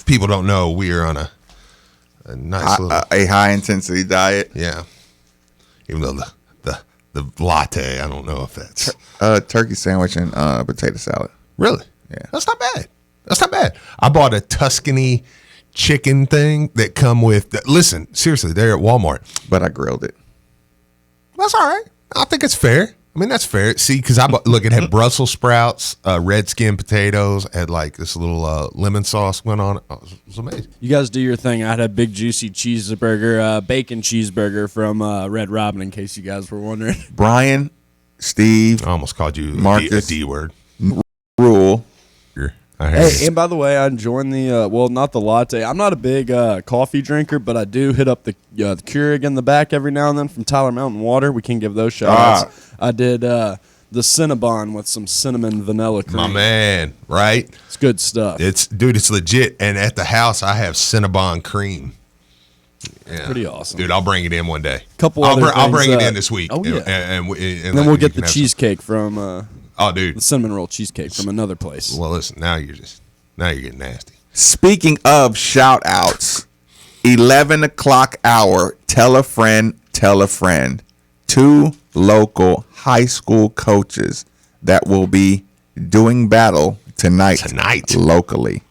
People don't know we are on a nice little a high intensity diet. Yeah, even though the latte, I don't know if that's turkey sandwich and potato salad. Really. Yeah, that's not bad. That's not bad. I bought a Tuscany chicken thing that come with. Listen, seriously, they're at Walmart, but I grilled it. That's all right. I think it's fair. I mean, that's fair. See, because it had Brussels sprouts, red skin potatoes, had like this little lemon sauce went on it. Oh, it was amazing. You guys do your thing. I had a big juicy cheeseburger, bacon cheeseburger from Red Robin, in case you guys were wondering. Brian, Steve, I almost called you Marcus, a D word. Rule. Hey, and by the way, I'm enjoying the not the latte. I'm not a big coffee drinker, but I do hit up the Keurig in the back every now and then from Tyler Mountain Water. We can give those shout outs. I did the Cinnabon with some cinnamon vanilla cream. My man, right? It's good stuff. It's legit. And at the house, I have Cinnabon cream. Yeah. Pretty awesome, dude. I'll bring it in one day. I'll bring it in this week. Oh yeah, and then we'll get the cheesecake from. Oh, dude, the cinnamon roll cheesecake from another place. Well, listen, now you're getting nasty. Speaking of shout outs, 11 o'clock hour. Tell a friend. 2 local high school coaches that will be doing battle tonight locally.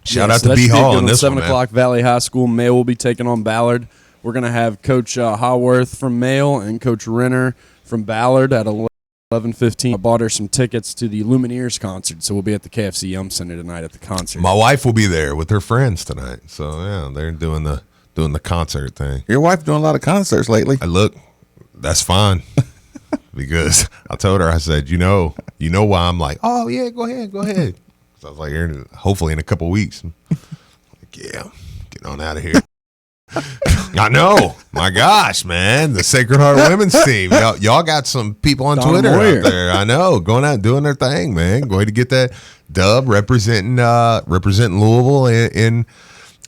Shout out to B Hall on this 7 o'clock. Valley High School. Mail will be taking on Ballard. We're gonna have Coach Haworth from Mail and Coach Renner from Ballard at 11:15. I bought her some tickets to the Lumineers concert, so we'll be at the KFC Yum Center tonight at the concert. My wife will be there with her friends tonight, so yeah, they're doing the concert thing. Your wife doing a lot of concerts lately. That's fine because I told her, I said, you know why I'm like, oh yeah, go ahead. So I was like, hopefully in a couple of weeks. Yeah, get on out of here. I know. My gosh, man. The Sacred Heart women's team. Y'all got some people on Twitter out there. I know. Going out and doing their thing, man. Going to get that dub representing Louisville in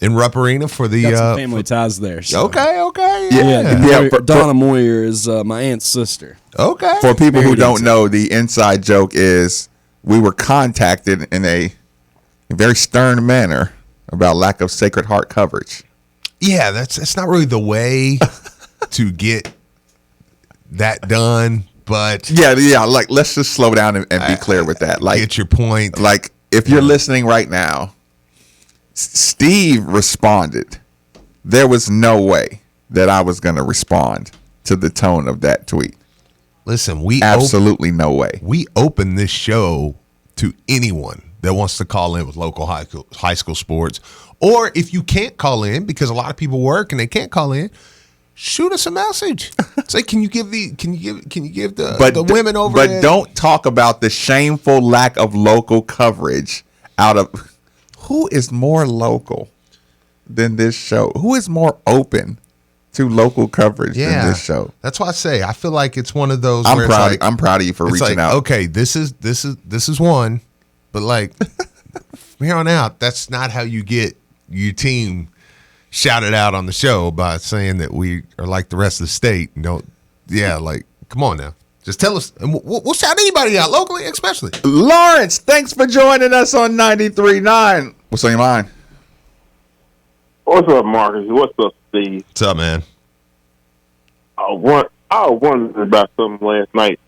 Rupp Arena for the got some family ties there. So. Okay. Yeah. Donna Moyer is my aunt's sister. Okay. For people who don't know, the inside joke is we were contacted in a very stern manner about lack of Sacred Heart coverage. Yeah, that's not really the way to get that done, but yeah. Like, let's just slow down and be clear with that. Like, get your point. Like, if you're listening right now, Steve responded. There was no way that I was going to respond to the tone of that tweet. Listen, absolutely no way. We open this show to anyone that wants to call in with local high school sports. Or if you can't call in because a lot of people work and they can't call in, shoot us a message. Say, can you give the women over there? But don't talk about the shameful lack of local coverage out of who is more local than this show? Who is more open to local coverage than this show? That's why I say I feel like it's one of those. I'm proud of you for reaching out. Okay, this is one, but like from here on out, that's not how you get your team shouted out on the show by saying that we are like the rest of the state. Like, come on now. Just tell us, and we'll shout anybody out locally, especially. Lawrence, thanks for joining us on 93.9. What's on your mind? What's up, Marcus? What's up, Steve? What's up, man? I was wondering about something last night.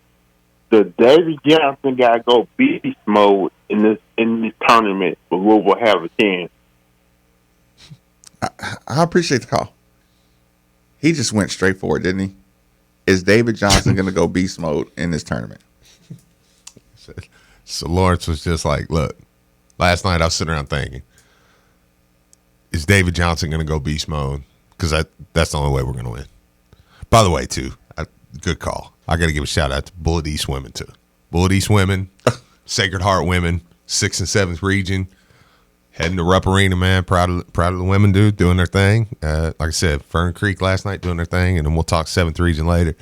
The David Johnson guy go beast mode in this tournament, but we will have a chance. I appreciate the call. He just went straight for it, didn't he? Is David Johnson going to go beast mode in this tournament? So Lawrence was just like, look, Last night I was sitting around thinking, is David Johnson going to go beast mode? Because that's the only way we're going to win. By the way, too, good call. I got to give a shout out to Bullet East women too. Bullet East women, Sacred Heart women, 6th and 7th region, heading to Rupp Arena, man. Proud of the women, dude, doing their thing. Like I said, Fern Creek last night doing their thing, and then we'll talk 7th region later.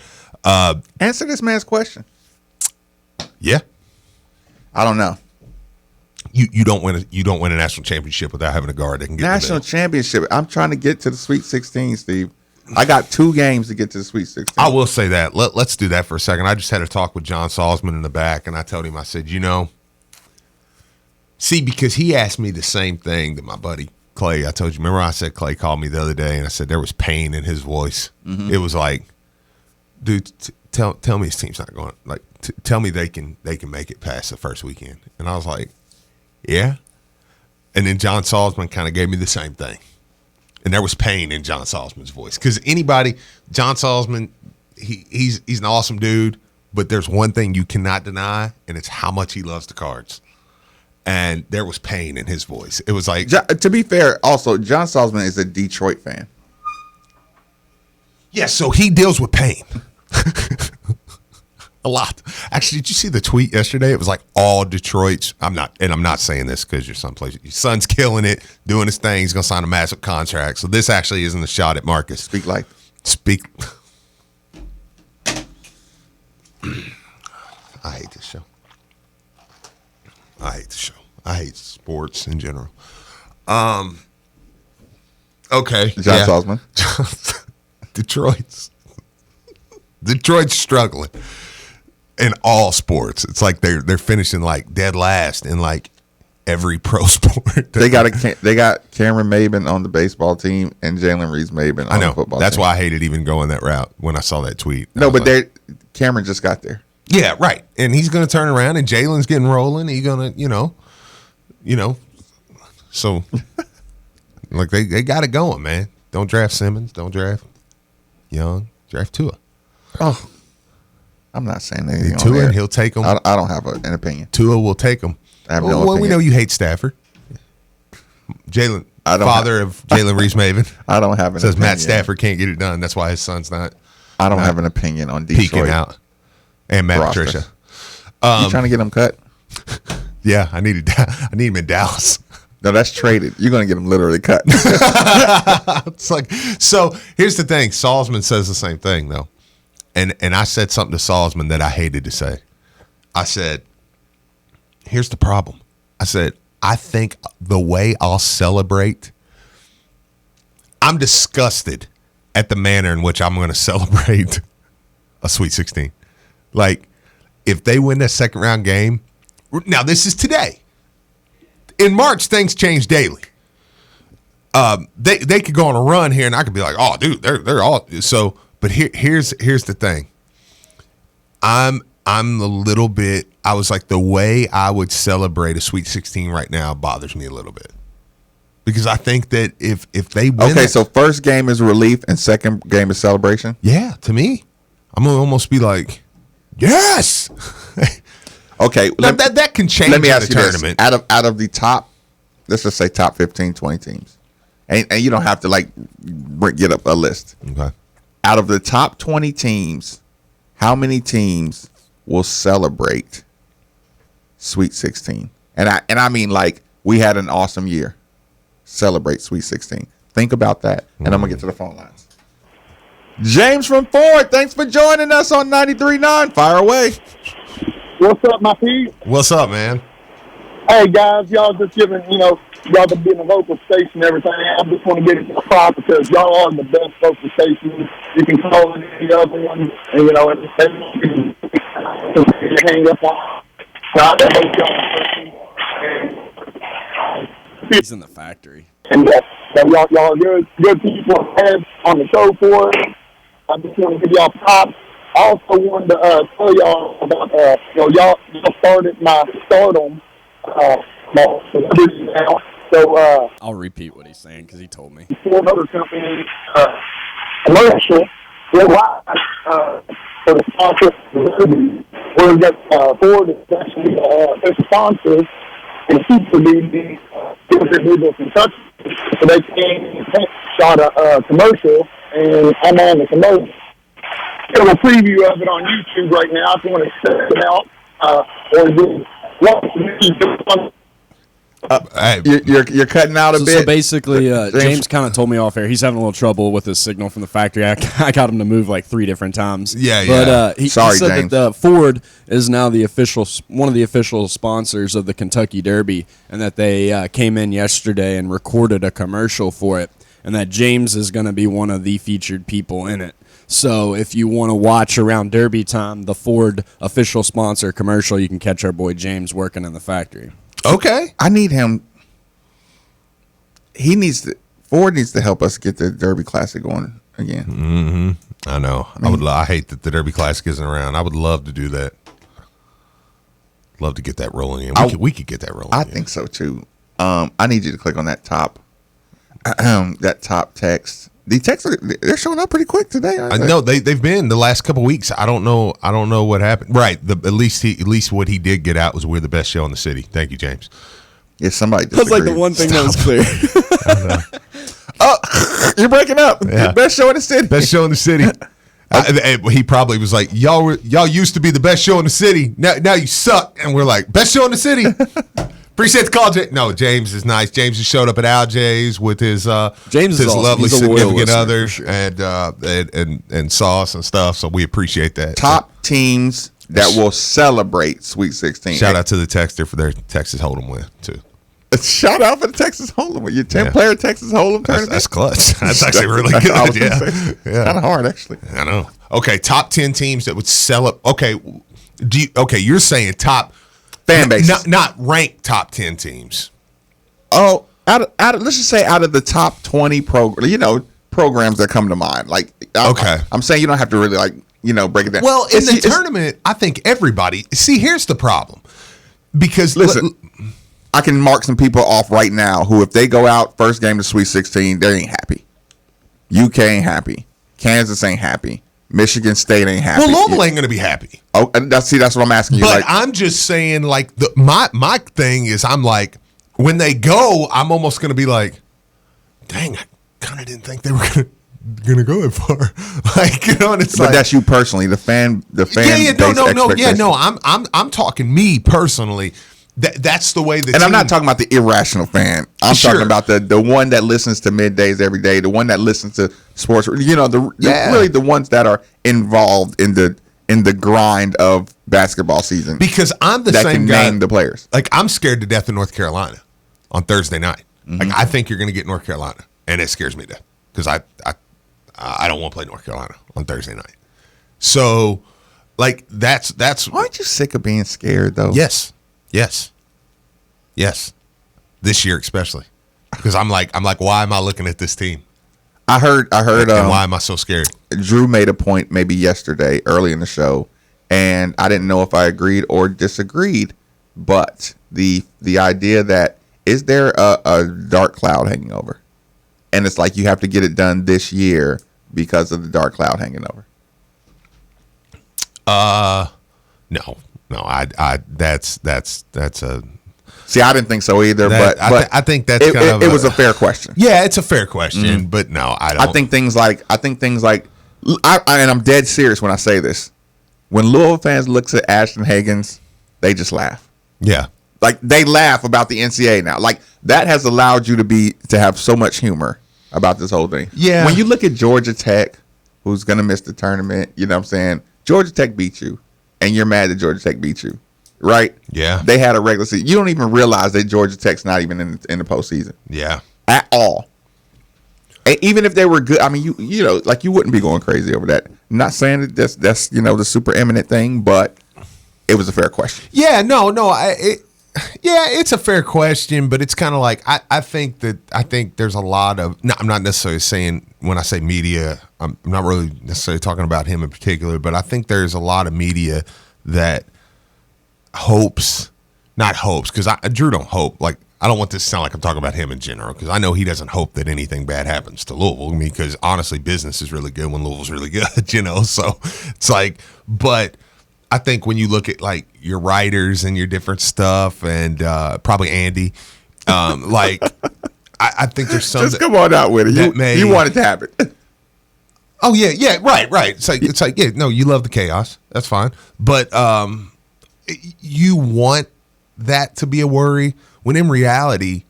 Answer this man's question. Yeah, I don't know. You don't win a national championship without having a guard that can get National championship. I'm trying to get to the Sweet 16, Steve. I got 2 games to get to the Sweet 16. I will say that. Let's do that for a second. I just had a talk with John Salzman in the back, and I told him, I said, because he asked me the same thing that my buddy Clay, I told you, remember I said Clay called me the other day, and I said there was pain in his voice. Mm-hmm. It was like, dude, tell me his team's not going, like, tell me they can make it past the first weekend. And I was like, yeah. And then John Salzman kind of gave me the same thing. And there was pain in John Salzman's voice. Because John Salzman, he's an awesome dude, but there's one thing you cannot deny, and it's how much he loves the Cards. And there was pain in his voice. It was like... To be fair, also, John Salzman is a Detroit fan. Yeah, so he deals with pain. A lot. Actually, did you see the tweet yesterday? It was like all Detroit's. I'm not saying this because your son's killing it, doing his thing. He's gonna sign a massive contract. So this actually isn't a shot at Marcus. Speak like. I hate this show. I hate sports in general. Okay. John Salzman. Detroit's struggling. In all sports, it's like they're finishing like dead last in like every pro sport. They got Cameron Maben on the baseball team and Jalen Reeves-Maben on the football team. That's why I hated even going that route when I saw that tweet. No, but Cameron just got there. Yeah, right. And he's going to turn around, and Jalen's getting rolling. He's going to, so like they got it going, man. Don't draft Simmons. Don't draft Young. Draft Tua. Oh. I'm not saying anything. Tua, and he'll take him. I don't have an opinion. Tua will take him. I have no opinion. We know you hate Stafford. Jalen, father of Jalen Reeves-Maven. I don't have an says opinion. Matt Stafford can't get it done. That's why his son's not. I don't have an opinion on Detroit. Peeking out. And Matt roster. Patricia. You trying to get him cut? Yeah, I need him in Dallas. No, that's traded. You're going to get him literally cut. It's like, so here's the thing. Salzman says the same thing though. And I said something to Salzman that I hated to say. I said, here's the problem. I said, I think the way I'll celebrate, I'm disgusted at the manner in which I'm going to celebrate a Sweet 16. Like, if they win that second round game, now this is today. In March, things change daily. They could go on a run here, and I could be like, oh, dude, they're all so. But here's the thing. I'm a little bit. I was like, the way I would celebrate a Sweet 16 right now bothers me a little bit, because I think that if they win, okay, so first game is relief and second game is celebration. Yeah, to me, I'm gonna almost be like, yes. Okay, that can change. Let me ask the you tournament. This. Out of the top, let's just say top 15, 20 teams, and you don't have to like get up a list. Okay. Out of the top 20 teams, how many teams will celebrate Sweet 16? And I mean, like, we had an awesome year. Celebrate Sweet 16. Think about that. And I'm going to get to the phone lines. James from Ford, thanks for joining us on 93.9. Fire away. What's up, my Pete? What's up, man? Hey, guys, y'all just giving, y'all been being a local station and everything. I just want to get it to the top because y'all are the best local station. You can call in any other one, and, you hang up on. He's in the factory. And y'all are good people on the show for it. I just want to give y'all props. I also wanted to tell y'all about, y'all started my Stardom. So I'll repeat what he's saying because he told me. For another company, commercial, we're live for the sponsor. We're got Ford is actually a sponsor and the Super DB, Louisville, Kentucky. So they came and shot a commercial, and I'm on the commercial. Got a preview of it on YouTube right now if you want to check it out. You're cutting out a bit. So basically, James kind of told me off air. He's having a little trouble with his signal from the factory. I got him to move like 3 different times. Yeah. But he said James. that Ford is now one of the official sponsors of the Kentucky Derby, and that they came in yesterday and recorded a commercial for it, and that James is going to be one of the featured people in it. So if you want to watch around Derby time, the Ford official sponsor commercial, you can catch our boy James working in the factory. Okay. I need him. Ford needs to help us get the Derby Classic going again. Mm-hmm. I know. I hate that the Derby Classic isn't around. I would love to do that. Love to get that rolling in. We could get that rolling. I think so too. I need you to click on that top text. The texts they're showing up pretty quick today. I know they've been the last couple of weeks. I don't know what happened. Right. At least what he did get out was we're the best show in the city. Thank you, James. Yeah, somebody. That was like the one thing that was clear. Oh, you're breaking up. Yeah. Best show in the city. Best show in the city. He probably was like, y'all used to be the best show in the city. Now you suck. And we're like, best show in the city. Appreciate the call, No, James is nice. James has showed up at Al J's with his James his awesome. lovely He's a loyal significant listener, other for sure. and sauce and stuff. So we appreciate that. Top teams that will celebrate Sweet 16. Shout out to the Texter for their Texas Hold'em win too. Shout out for the Texas Hold'em. Your 10-player Texas Hold'em tournament. That's clutch. That's actually really good. Yeah. Kind of hard, actually. I know. Okay, top 10 teams that would sell up. Okay, you're saying top Fan bases. not ranked top 10 teams. Oh, let's just say out of the top 20 programs that come to mind. Like, I'm saying you don't have to really break it down. Well, in the tournament, I think everybody. See, here's the problem. Because listen, I can mark some people off right now who, if they go out first game to Sweet 16, they ain't happy. UK ain't happy. Kansas ain't happy. Michigan State ain't happy. Well, Louisville ain't going to be happy. Oh, that's what I'm asking you. But I'm just saying, like, my thing is, I'm like, when they go, I'm almost going to be like, dang, I kind of didn't think they were gonna go that far. Like, and it's but that's you personally, the fan. I'm talking me personally. That's the way that. And I'm not talking about the irrational fan. I'm talking about the one that listens to middays every day, the one that listens to sports. Really the ones that are involved in the grind of basketball season. Because I'm the that same can guy. Name the players. Like, I'm scared to death of North Carolina on Thursday night. Mm-hmm. Like, I think you're going to get North Carolina, and it scares me to death because I don't want to play North Carolina on Thursday night. So, like, that's. Aren't you sick of being scared though? Yes. This year especially, because I'm like, why am I looking at this team? I heard. And why am I so scared? Drew made a point maybe yesterday, early in the show, and I didn't know if I agreed or disagreed. But the idea that is there a dark cloud hanging over, and it's like you have to get it done this year because of the dark cloud hanging over. No. That's a. See, I didn't think so either, but I think that's it was a fair question. Yeah, it's a fair question, but no, I don't. I think things like, and I'm dead serious when I say this. When Louisville fans looks at Ashton Hagans, they just laugh. Yeah, like they laugh about the NCAA now. Like that has allowed you to have so much humor about this whole thing. Yeah. When you look at Georgia Tech, who's gonna miss the tournament, you know what I'm saying? Georgia Tech beat you, and you're mad that Georgia Tech beat you. Right? Yeah. They had a regular season. You don't even realize that Georgia Tech's not even in the postseason. Yeah. At all. And even if they were good, I mean, you wouldn't be going crazy over that. I'm not saying that that's the super eminent thing, but it was a fair question. Yeah. No. It's a fair question, but it's kind of like I think there's a lot of. No, I'm not necessarily saying when I say media, I'm not really necessarily talking about him in particular, but I think there's a lot of media that. Not hopes, because Drew don't hope. Like, I don't want this to sound like I'm talking about him in general, because I know he doesn't hope that anything bad happens to Louisville. I mean, because honestly, business is really good when Louisville's really good, So it's like, but I think when you look at like your writers and your different stuff, and probably Andy, like I think there's some. Just come on out with it. You want it to happen. Oh yeah, right. It's like yeah, no, you love the chaos. That's fine, but you want that to be a worry when in reality,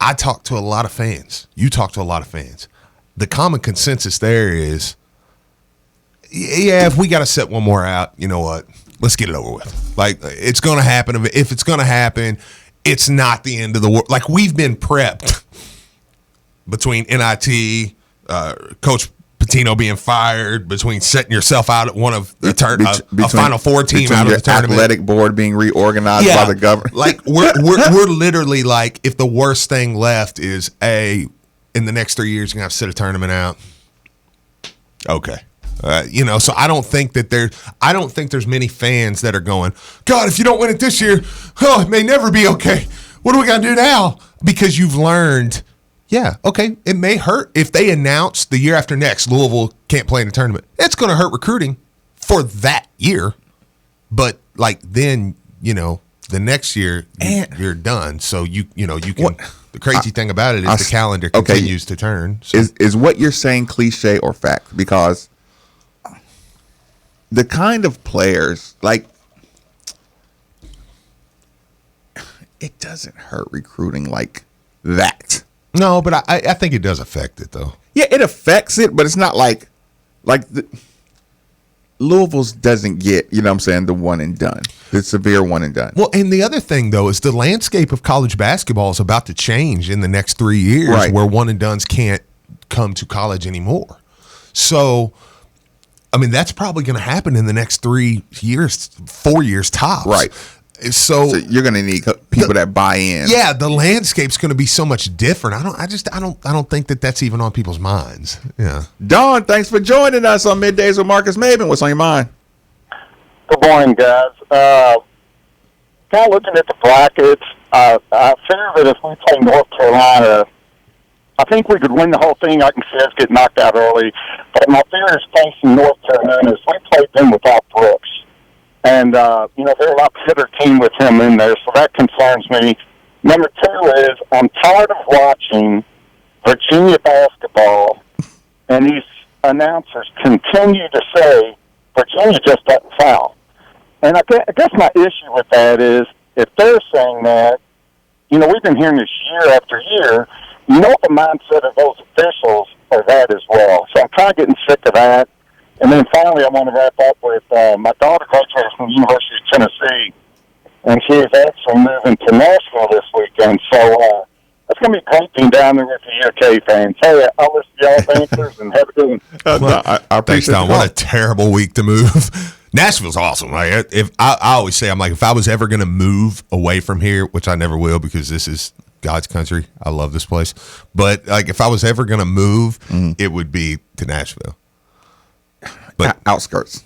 I talk to a lot of fans. You talk to a lot of fans. The common consensus there is, yeah, if we got to set one more out, you know what? Let's get it over with. Like, it's going to happen. If it's going to happen, it's not the end of the world. Like, we've been prepped between NIT, Coach Patino being fired, between setting yourself out at one of the a Final Four team out of the tournament, athletic board being reorganized by the government. Like we're literally like, if the worst thing left is in the next 3 years you're gonna have to sit a tournament out. Okay, so I don't think there's many fans that are going, God, if you don't win it this year, it may never be okay. What do we gotta do now? Because you've learned. Yeah, okay, it may hurt if they announce the year after next Louisville can't play in the tournament. It's going to hurt recruiting for that year. But, like, then, the next year you're done. So, you can – the crazy thing about it is the calendar continues to turn. So. Is what you're saying cliche or fact? Because the kind of players, like, it doesn't hurt recruiting like that. No, but I think it does affect it, though. Yeah, it affects it, but it's not like Louisville's doesn't get, the one and done, the severe one and done. Well, and the other thing, though, is the landscape of college basketball is about to change in the next 3 years, right, where one and dones can't come to college anymore. So, I mean, that's probably going to happen in the next 3 years, 4 years tops. Right. So you're going to need people that buy in. Yeah, the landscape's going to be so much different. I don't think that's even on people's minds. Yeah. Don, thanks for joining us on Middays with Marcus Maven. What's on your mind? Good morning, guys. Kind of looking at the brackets, I fear that if we play North Carolina, I think we could win the whole thing. I can see us get knocked out early. But my fear is facing North Carolina is we played them without Brooks. And, they're a lot better team with him in there, so that concerns me. Number two is I'm tired of watching Virginia basketball, and these announcers continue to say Virginia just doesn't foul. And I guess my issue with that is if they're saying that, we've been hearing this year after year, the mindset of those officials are that as well. So I'm kind of getting sick of that. And then finally, I want to wrap up with my daughter graduated from the University of Tennessee, and she is actually moving to Nashville this weekend. So it's going to be great being down there with the UK fans. Hey, I'll listen to y'all answers and have a good one. I appreciate Don. What a terrible week to move. Nashville's awesome. Like, I always say, I'm like, if I was ever going to move away from here, which I never will because this is God's country. I love this place. But like, if I was ever going to move, it would be to Nashville. But outskirts.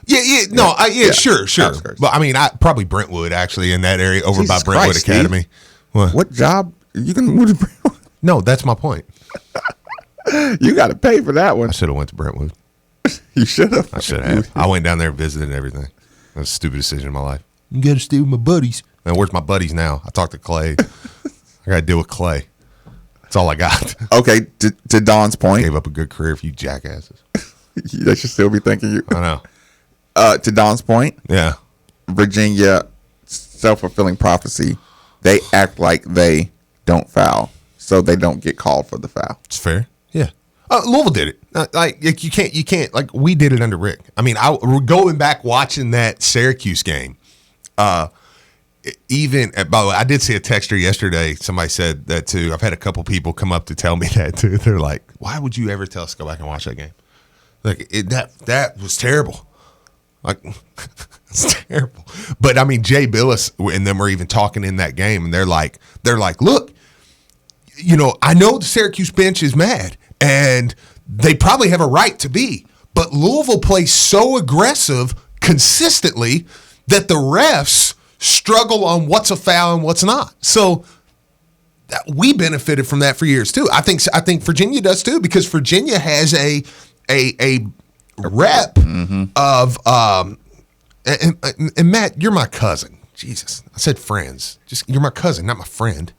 Sure. Outskirts. But I mean, probably Brentwood actually in that area over by Brentwood Christ, Academy. What job you can move to Brentwood? No, that's my point. You got to pay for that one. I should have went to Brentwood. You should have. I should have. I went down there and visited and everything. That was a stupid decision in my life. You got to stay with my buddies. Man, where's my buddies now? I talked to Clay. I got to deal with Clay. That's all I got. Okay, to Don's point. Gave up a good career for you jackasses. They should still be thanking you. I know. To Don's point, yeah, Virginia, self-fulfilling prophecy. They act like they don't foul, so they don't get called for the foul. It's fair. Yeah, Louisville did it. Like you can't. Like we did it under Rick. I mean, we're going back watching that Syracuse game. Even by the way, I did see a texter yesterday. Somebody said that too. I've had a couple people come up to tell me that too. They're like, "Why would you ever tell us to go back and watch that game?" Like that was terrible. Like it's terrible. But I mean, Jay Billis and them were even talking in that game, and they're like, look, I know the Syracuse bench is mad, and they probably have a right to be, but Louisville plays so aggressive consistently that the refs struggle on what's a foul and what's not. So we benefited from that for years too. I think Virginia does too, because Virginia has a rep of And Matt, you're my cousin. Jesus, I said friends. Just you're my cousin, not my friend.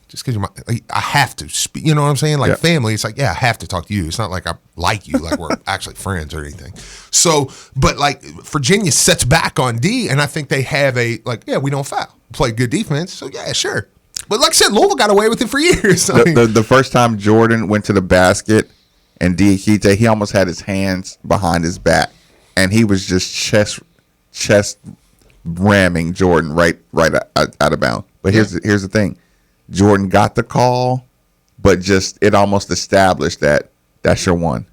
Just because I have to speak. You know what I'm saying? Like family, it's like, yeah, I have to talk to you. It's not like I like you, like we're actually friends or anything. So, but like Virginia sets back on D, and I think they have we don't foul. Play good defense. So yeah, sure. But like I said, Louisville got away with it for years. The first time Jordan went to the basket and Diakite, he almost had his hands behind his back, and he was just chest ramming Jordan right out of bounds. But here's the thing. Jordan got the call, but just it almost established that that's your one.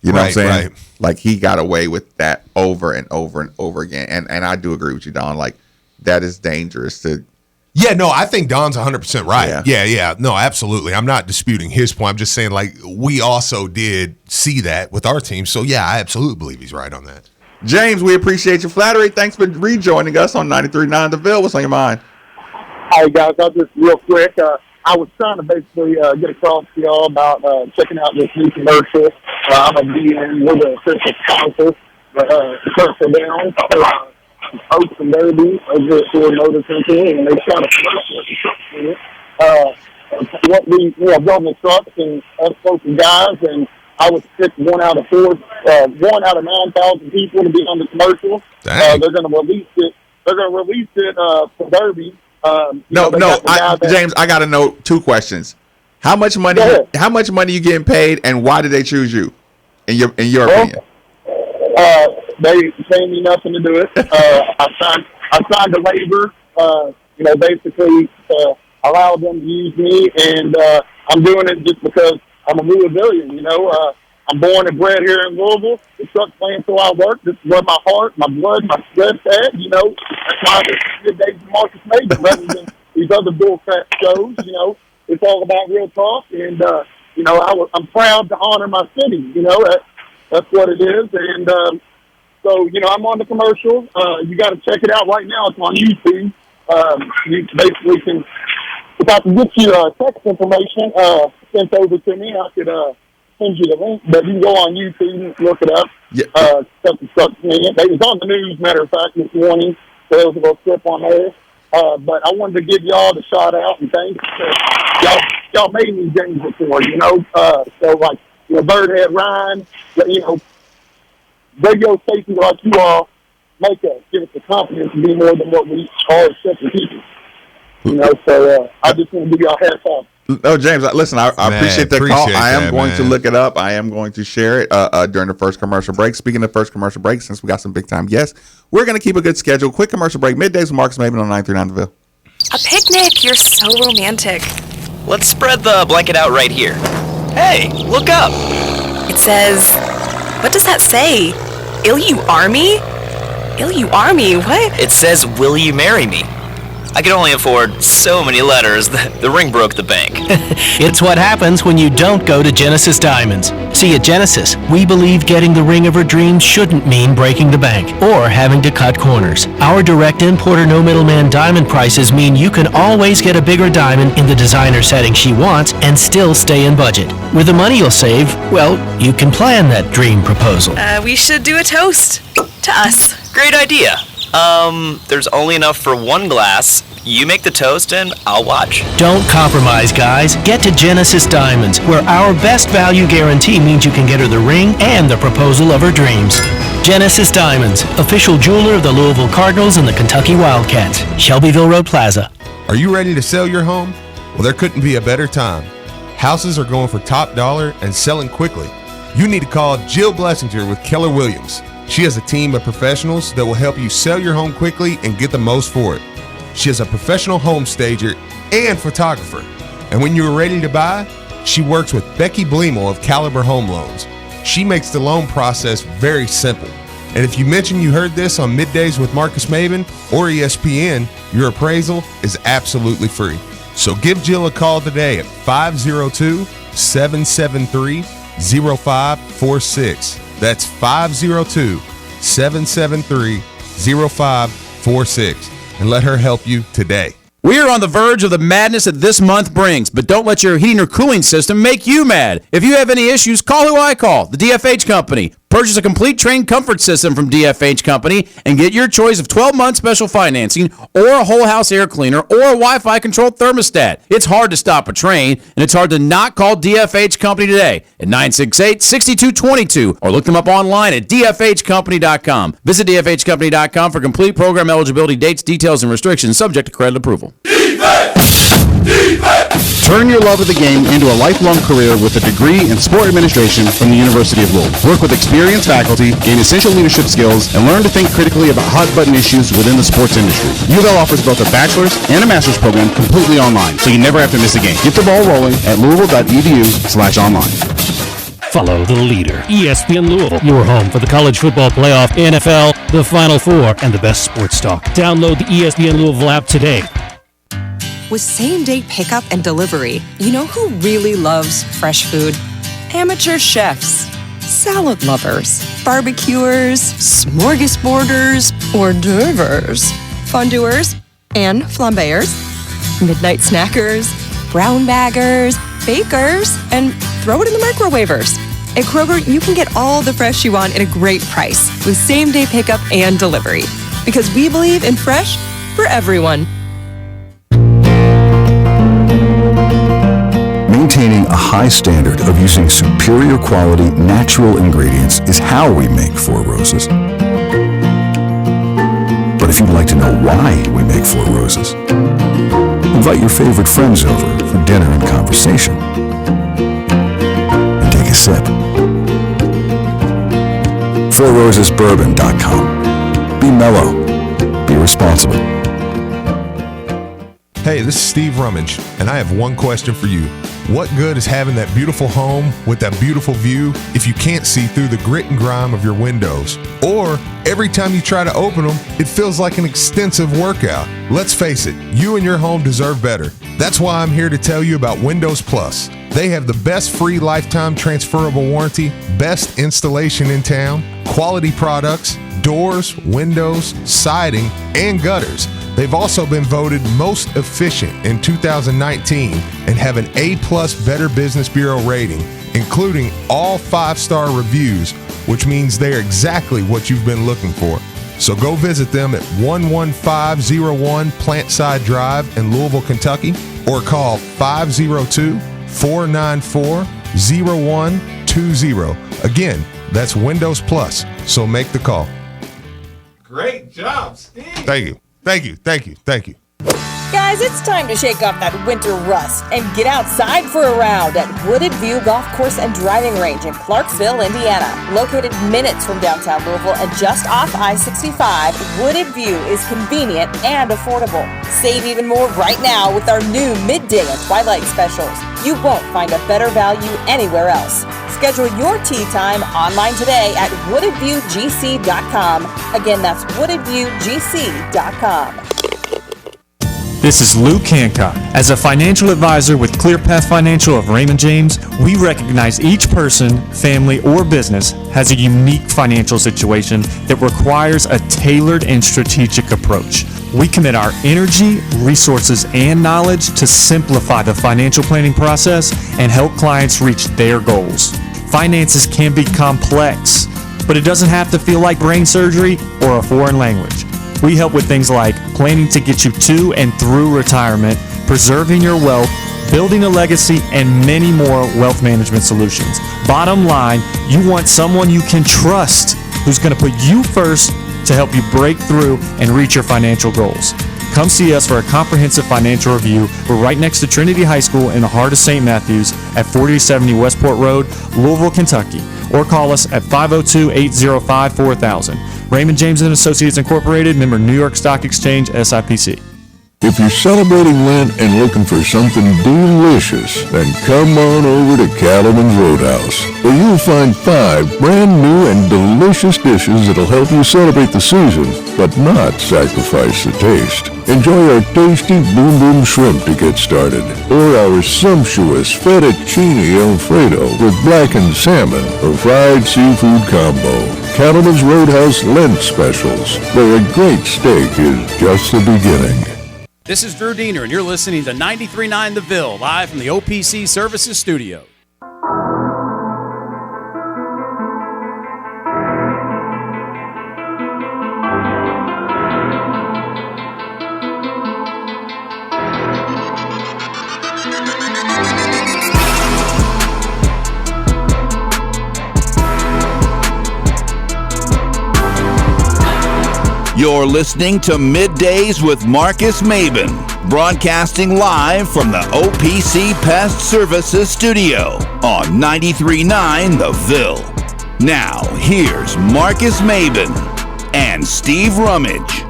You know what I'm saying? Right. Like he got away with that over and over and over again. And I do agree with you, Don. Like that is dangerous to. Yeah, no, I think Don's 100% right. Yeah. No, absolutely. I'm not disputing his point. I'm just saying like we also did see that with our team. So yeah, I absolutely believe he's right on that. James, we appreciate your flattery. Thanks for rejoining us on 93.9 The Ville. What's on your mind? Hi, guys. I'll just real quick. I was trying to basically get across to y'all about checking out this new commercial. I'm a DN with the official sponsor, Circle Down, Oaks and Derby over at Ford Motor Center, and they shot a commercial with the trucks in it. What we have on the trucks and us local guys, and I was picked one out of 9,000 people to be on the commercial. They're going to release it. They're going to release it for Derby. James, I got to know two questions. How much money? How much money you getting paid, and why did they choose you? In your opinion? They pay me nothing to do it. I signed a waiver. Basically allow them to use me, and I'm doing it just because I'm a Louisvillian. I'm born and bred here in Louisville. The truck plant so I work. This is where my heart, my blood, my sweat's at. That's why this is good days for Marcus Mason rather than these other bullcrap shows. It's all about real talk, and I'm proud to honor my city. That's what it is, and so I'm on the commercial. You got to check it out right now. It's on YouTube. You basically can, if I can get you text information sent over to me, I could send you the link. But you can go on YouTube and look it up. It was on the news, matter of fact, this morning. So there was a little clip on there. But I wanted to give y'all the shout out and thanks. Y'all made me James before, Birdhead Ryan, radio stations like you all give us the confidence to be more than what we are as simple people. So I just want to give y'all hats off. No, James, listen, I appreciate the call. I am going to look it up. I am going to share it during the first commercial break. Speaking of first commercial break, since we got some big time guests, we're going to keep a good schedule. Quick commercial break. Middays with Marcus Maven on 93.9 The Ville. A picnic? You're so romantic. Let's spread the blanket out right here. Hey, look up. It says, what does that say? Ill-you Army? Ill-you Army? What? It says, will you marry me? I could only afford so many letters that the ring broke the bank. It's what happens when you don't go to Genesis Diamonds. See, at Genesis, we believe getting the ring of her dreams shouldn't mean breaking the bank or having to cut corners. Our direct importer, no middleman diamond prices mean you can always get a bigger diamond in the designer setting she wants and still stay in budget. With the money you'll save, well, you can plan that dream proposal. We should do a toast to us. Great idea. There's only enough for one glass. You make the toast and I'll watch. Don't compromise, guys. Get to Genesis Diamonds, where our best value guarantee means you can get her the ring and the proposal of her dreams. Genesis Diamonds, official jeweler of the Louisville Cardinals and the Kentucky Wildcats. Shelbyville Road Plaza. Are you ready to sell your home? Well, there couldn't be a better time. Houses are going for top dollar and selling quickly. You need to call Jill Blessinger with Keller Williams. She has a team of professionals that will help you sell your home quickly and get the most for it. She is a professional home stager and photographer. And when you are ready to buy, she works with Becky Bleemel of Caliber Home Loans. She makes the loan process very simple. And if you mention you heard this on Middays with Marcus Maven or ESPN, your appraisal is absolutely free. So give Jill a call today at 502-773-0546. That's 502-773-0546. And let her help you today. We are on the verge of the madness that this month brings, but don't let your heating or cooling system make you mad. If you have any issues, call who I call, the DFH Company. Purchase a complete train comfort system from DFH Company and get your choice of 12-month special financing or a whole house air cleaner or a Wi-Fi controlled thermostat. It's hard to stop a train, and it's hard to not call DFH Company today at 968-6222 or look them up online at dfhcompany.com. Visit dfhcompany.com for complete program eligibility, dates, details, and restrictions subject to credit approval. Turn your love of the game into a lifelong career with a degree in sport administration from the University of Louisville. Work with experienced faculty, gain essential leadership skills, and learn to think critically about hot-button issues within the sports industry. U of L offers both a bachelor's and a master's program completely online, so you never have to miss a game. Get the ball rolling at louisville.edu/online. Follow the leader, ESPN Louisville, your home for the college football playoff, NFL, the Final Four, and the best sports talk. Download the ESPN Louisville app today. With same-day pickup and delivery, you know who really loves fresh food? Amateur chefs, salad lovers, barbecuers, smorgasborders, hors d'oeuvres, fondue and flambeurs, midnight snackers, brown baggers, bakers, and throw it in the microwavers. At Kroger, you can get all the fresh you want at a great price with same-day pickup and delivery. Because we believe in fresh for everyone. Maintaining a high standard of using superior quality natural ingredients is how we make Four Roses. But if you'd like to know why we make Four Roses, invite your favorite friends over for dinner and conversation. And take a sip. FourRosesBourbon.com. Be mellow. Be responsible. Hey, this is Steve Rummage, and I have one question for you. What good is having that beautiful home with that beautiful view if you can't see through the grit and grime of your windows? Or every time you try to open them, it feels like an extensive workout. Let's face it, you and your home deserve better. That's why I'm here to tell you about Windows Plus. They have the best free lifetime transferable warranty, best installation in town, quality products, doors, windows, siding, and gutters. They've also been voted most efficient in 2019 and have an A+ Better Business Bureau rating, including all 5-star reviews, which means they're exactly what you've been looking for. So go visit them at 11501 Plantside Drive in Louisville, Kentucky, or call 502-494-0120. Again, that's Windows Plus, so make the call. Great job, Steve. Thank you. Thank you. Guys, it's time to shake off that winter rust and get outside for a round at Wooded View Golf Course and Driving Range in Clarksville, Indiana. Located minutes from downtown Louisville and just off I-65, Wooded View is convenient and affordable. Save even more right now with our new midday and twilight specials. You won't find a better value anywhere else. Schedule your tee time online today at woodedviewgc.com. Again, that's woodedviewgc.com. This is Luke Hancock. As a financial advisor with ClearPath Financial of Raymond James, we recognize each person, family, or business has a unique financial situation that requires a tailored and strategic approach. We commit our energy, resources, and knowledge to simplify the financial planning process and help clients reach their goals. Finances can be complex, but it doesn't have to feel like brain surgery or a foreign language. We help with things like planning to get you to and through retirement, preserving your wealth, building a legacy, and many more wealth management solutions. Bottom line, you want someone you can trust who's going to put you first to help you break through and reach your financial goals. Come see us for a comprehensive financial review. We're right next to Trinity High School in the heart of St. Matthews at 4070 Westport Road, Louisville, Kentucky. Or call us at 502-805-4000. Raymond James & Associates Incorporated, member New York Stock Exchange, SIPC. If you're celebrating Lent and looking for something delicious, then come on over to Cattleman's Roadhouse, where you'll find 5 brand new and delicious dishes that'll help you celebrate the season, but not sacrifice the taste. Enjoy our tasty Boom Boom Shrimp to get started, or our sumptuous Fettuccine Alfredo with blackened salmon or fried seafood combo. Cattleman's Roadhouse Lent Specials, where a great steak is just the beginning. This is Drew Diener, and you're listening to 93.9 The Ville, live from the OPC Services Studio. You're listening to Middays with Marcus Maben, broadcasting live from the OPC Pest Services studio on 93.9 The Ville. Now, here's Marcus Maben and Steve Rummage.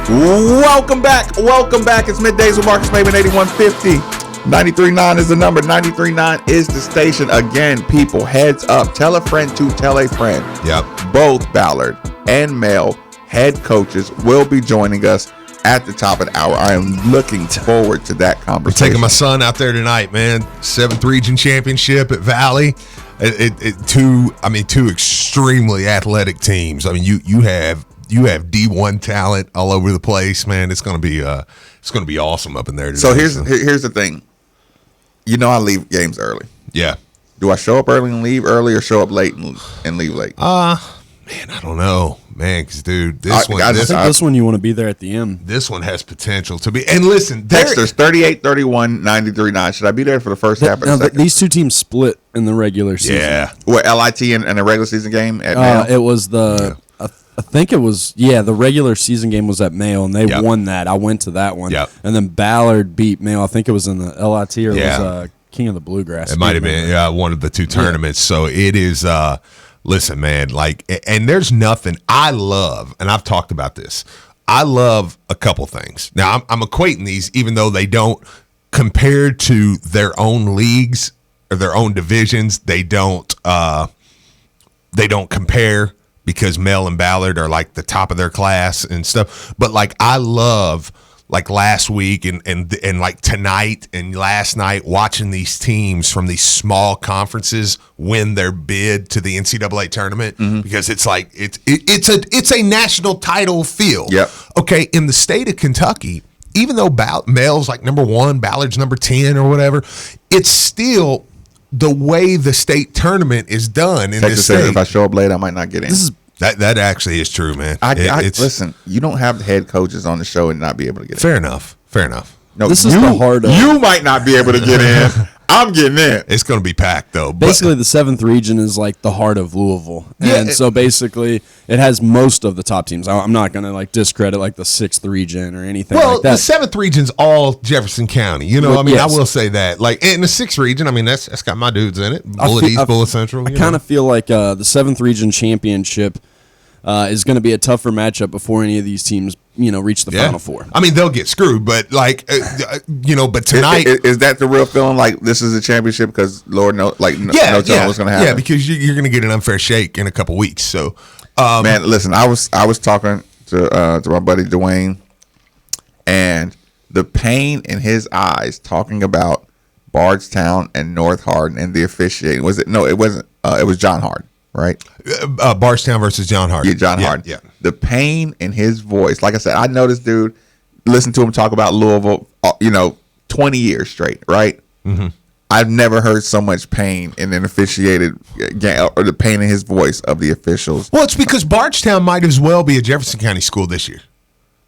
Welcome back. It's Middays with Marcus Maben, 8150. 93.9 is the number. 93.9 is the station. Again, people, heads up. Tell a friend to tell a friend. Yep. Both Ballard and Male head coaches will be joining us at the top of the hour. I am looking forward to that conversation. We're taking my son out there tonight, man. 7th region championship at Valley. Two extremely athletic teams. I mean, you have D1 talent all over the place, man. It's gonna be awesome up in there today. So here's the thing. You know, I leave games early. Yeah. Do I show up early and leave early, or show up late and leave late? Man, I don't know, man. Because dude, this one you want to be there at the end. This one has potential to be. And listen, Texters 38-31, 93.9. Should I be there for the first half or the second? These two teams split in the regular season. Yeah. What, LIT and a regular season game at Mayo? It was the. Yeah. I think it was the regular season game was at Mayo, and they won that. I went to that one. Yep. And then Ballard beat Mayo. I think it was in the LIT or it was King of the Bluegrass. It might have been one of the two tournaments. So it is. Listen, man, and there's nothing I love, and I've talked about this. I love a couple things. Now, I'm equating these, even though they don't, compared to their own leagues or their own divisions, they don't compare, because Mel and Ballard are like the top of their class and stuff. But I love last week and like tonight and last night, watching these teams from these small conferences win their bid to the NCAA tournament, because it's it's a national title field. Yep. Okay, in the state of Kentucky, even though Mel's number 1, Ballard's number 10 or whatever, it's still the way the state tournament is done in this state. If I show up late, I might not get in. That actually is true, man. Listen, you don't have the head coaches on the show and not be able to get in. Fair enough. No, this is the hard. You might not be able to get in. I'm getting in. It's going to be packed, though. Basically, the 7th region is like the heart of Louisville. And so basically, it has most of the top teams. I'm not going to discredit the 6th region or anything like that. Well, the 7th region's all Jefferson County. You know, I will say that. In the 6th region, that's got my dudes in it. Bullet East, Bullet Central. I kind of feel like the 7th region championship is going to be a tougher matchup before any of these teams, reach the Final Four. I mean, they'll get screwed, but but tonight is that the real feeling? This is a championship because Lord knows, no telling what's going to happen. Yeah, because you're going to get an unfair shake in a couple weeks. So, man, listen, I was talking to my buddy Dwayne, and the pain in his eyes talking about Bardstown and North Hardin and the officiating. Was it? No, it wasn't. It was John Hardin. Right, Bardstown versus John Hardin. Yeah, John Hardin. Yeah. The pain in his voice. Like I said, I know this dude. Listen to him talk about Louisville. 20 years straight. Right. Mm-hmm. I've never heard so much pain in an officiated game, or the pain in his voice of the officials. Well, it's because Bardstown might as well be a Jefferson County school this year.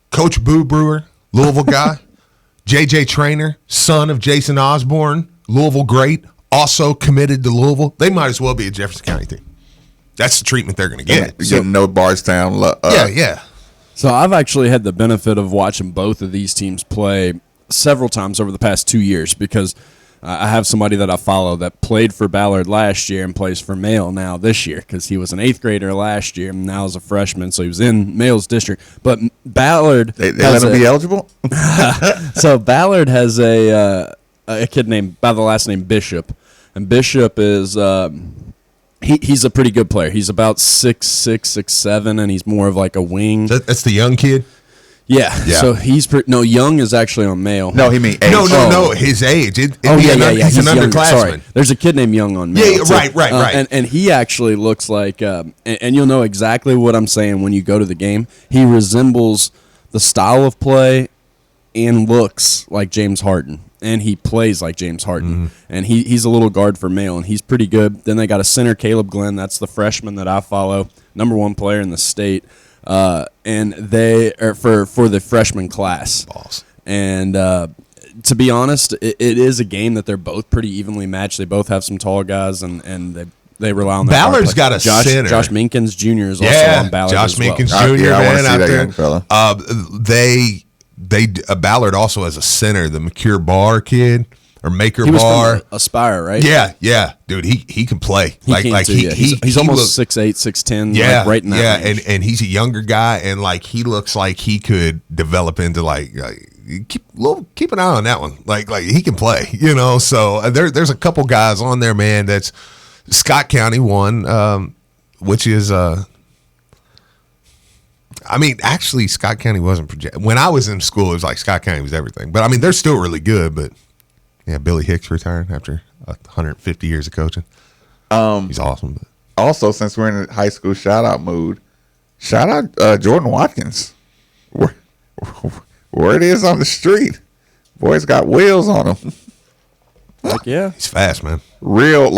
Coach Boo Brewer, Louisville guy, J.J. Trainer, son of Jason Osborne, Louisville great, also committed to Louisville. They might as well be a Jefferson County team. That's the treatment they're going to get. You know Bardstown. Yeah. So I've actually had the benefit of watching both of these teams play several times over the past 2 years, because I have somebody that I follow that played for Ballard last year and plays for Male now this year, because he was an 8th grader last year and now is a freshman, so he was in Male's district. But Ballard, they let him be eligible. So Ballard has a kid named by the last name Bishop, and Bishop is. He's a pretty good player. He's about 6'6", 6'7", and he's more of a wing. That's the young kid? Yeah. So he's Young is actually on Male. No, he mean age. No, his age. He's an underclassman. Sorry. There's a kid named Young on Male. Yeah, right. And he actually looks like, and you'll know exactly what I'm saying when you go to the game. He resembles the style of play and looks like James Harden. And he plays like James Harden. And he's a little guard for Male, and he's pretty good. Then they got a center, Caleb Glenn. That's the freshman that I follow, number 1 player in the state. And they are for the freshman class. Balls. And to be honest, it is a game that they're both pretty evenly matched. They both have some tall guys, and They rely on Ballard's got a center. Josh Minkins Jr. is also on Ballard. Josh as well. Minkins Jr. I want to man, see out that there. young fella. Ballard also has a center, the McCure Barr kid or Maker He was Barr. from Aspire, right? Yeah, dude, he can play. He's almost 6'8", 6'10", yeah, like right in that range. and he's a younger guy, and like he looks like he could develop into keep an eye on that one. Like he can play, So there's a couple guys on there, man. That's Scott County one, which is actually Scott County wasn't projected. When I was in school, it was like Scott County was everything. But I mean, they're still really good. But yeah, Billy Hicks retired after 150 years of coaching. He's awesome. But. Also, since we're in a high school shout out mood, shout out Jordan Watkins. Where it is on the street, boy's got wheels on him. Like yeah, he's fast, man. Real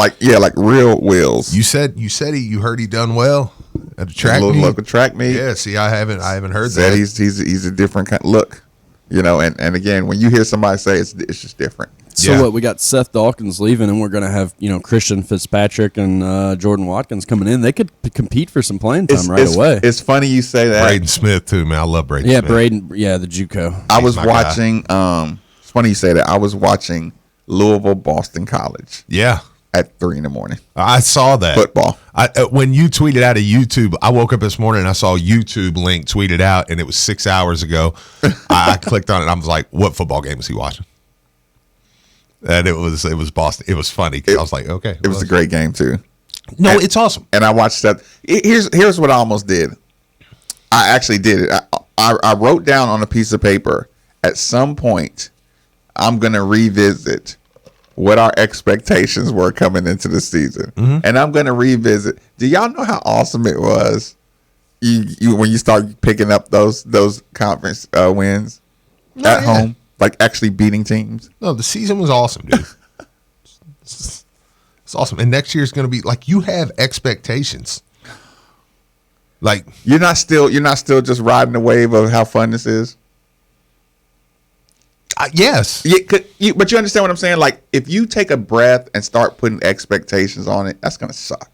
real wheels. You heard he done well at a track meet? Local track meet. Yeah. See, I haven't heard Said that. He's a different kind. Look, and again, when you hear somebody say it's just different. So what? We got Seth Dawkins leaving, and we're going to have Christian Fitzpatrick and Jordan Watkins coming in. They could compete for some playing time right away. It's funny you say that. Braden Smith too, man. I love Braden. Yeah, Smith. Braden. Yeah, the JUCO. I was watching. It's funny you say that. I was watching Louisville Boston College. Yeah. At 3 a.m. I saw that football. When you tweeted out of YouTube, I woke up this morning and I saw YouTube link tweeted out, and it was 6 hours ago. I clicked on it and I was like, "What football game is he watching?" And it was Boston. It was funny because I was like, "Okay." It was a great game too. No, it's awesome. And I watched that. Here's what I almost did. I actually did it. I wrote down on a piece of paper. At some point, I'm gonna revisit what our expectations were coming into the season, and I'm gonna revisit. Do y'all know how awesome it was? You when you start picking up those conference wins at home, like actually beating teams. No, the season was awesome, dude. It's awesome, and next year is gonna be like you have expectations. Like you're not still just riding the wave of how fun this is. Yes. Yeah, but you understand what I'm saying? Like, if you take a breath and start putting expectations on it, that's going to suck.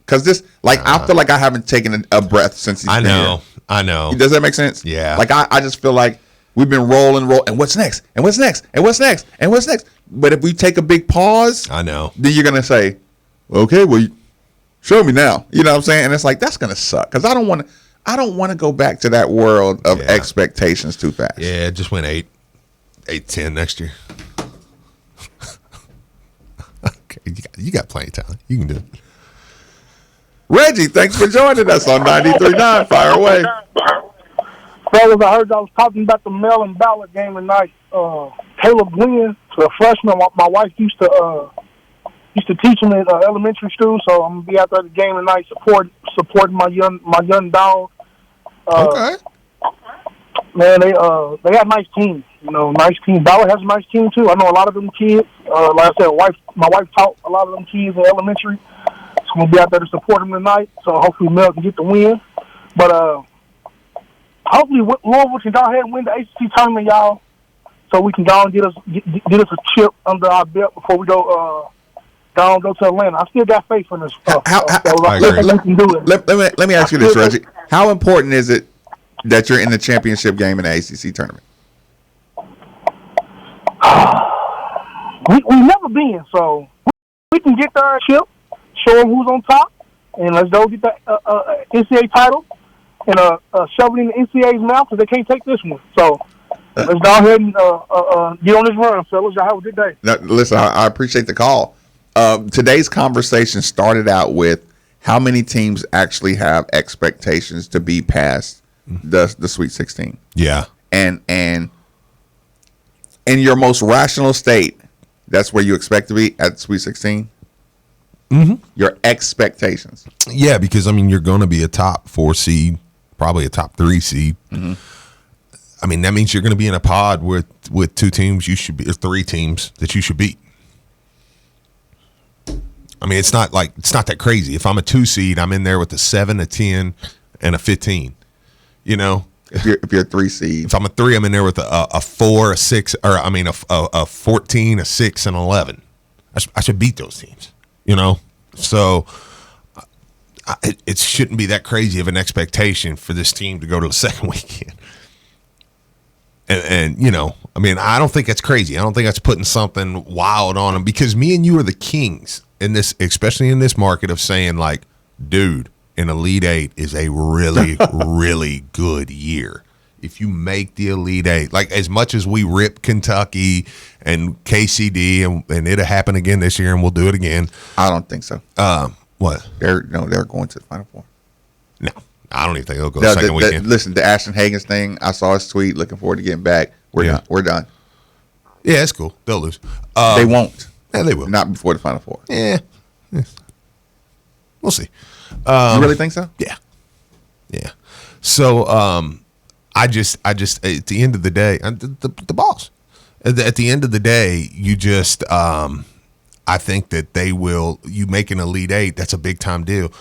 Because this, I feel like I haven't taken a breath since he's been here. I know. Does that make sense? Yeah. Like, I just feel like we've been rolling. And what's next? And what's next? And what's next? And what's next? But if we take a big pause, I know. Then you're going to say, okay, well, show me now. You know what I'm saying? And it's like, that's going to suck. Because I don't want to go back to that world of expectations too fast. Yeah, it just went 8-10 next year. Okay, you got plenty of time. You can do it. Reggie, thanks for joining us on 93.9. Fire away. Fellas, I heard y'all was talking about the Mel and Ballard game tonight. Caleb Gwynn, a freshman, my wife used to teach him at elementary school, so I'm gonna be out there at the game tonight supporting my young dog. Okay. Man, they got a nice team. Nice team. Ballard has a nice team too. I know a lot of them kids. Like I said, my wife taught a lot of them kids in elementary. So I'm gonna be out there to support them tonight. So hopefully Mel can get the win. But hopefully Louisville can go ahead and win the ACC tournament, y'all. So we can go and get us a chip under our belt before we go to Atlanta. I still got faith in this. Let me ask you this, Reggie. How important is it that you're in the championship game in the ACC tournament? We've never been, so we can get there, chip, show them who's on top, and let's go get the NCAA title and shove it in the NCAA's mouth because they can't take this one. So let's go ahead and get on this run, fellas. Y'all have a good day. Now, listen, I appreciate the call. Today's conversation started out with how many teams actually have expectations to be past the Sweet 16. Yeah. And in your most rational state, that's where you expect to be at Sweet 16? Mm-hmm. Your expectations. Yeah, because, you're going to be a top 4 seed, probably a top 3 seed. Mm-hmm. That means you're going to be in a pod with 2 teams you should be, or 3 teams that you should beat. It's not that crazy. If I'm a 2 seed, I'm in there with a 7, a 10, and a 15. If you're a 3 seed, if I'm a 3, I'm in there with a 4, a 6, or a 14, a 6, and 11. I should beat those teams. So it shouldn't be that crazy of an expectation for this team to go to the second weekend. And you know, I mean, I don't think that's crazy. I don't think that's putting something wild on them, because me and you are the kings in this, especially in this market, of saying like, dude, an Elite Eight is a really, really good year. If you make the Elite Eight, like as much as we rip Kentucky and KCD, and it'll happen again this year, and we'll do it again. I don't think so. What? They're going to the Final Four. No, I don't even think they'll go the second weekend. Listen, the Ashton Hagens thing, I saw his tweet. Looking forward to getting back. We're done. Yeah, it's cool. They'll lose. They won't. Yeah, they will. Not before the Final Four. Yeah. We'll see. You really think so? Yeah. So I just at the end of the day, the boss. At the end of the day, you just I think that they will. You make an Elite Eight, that's a big time deal.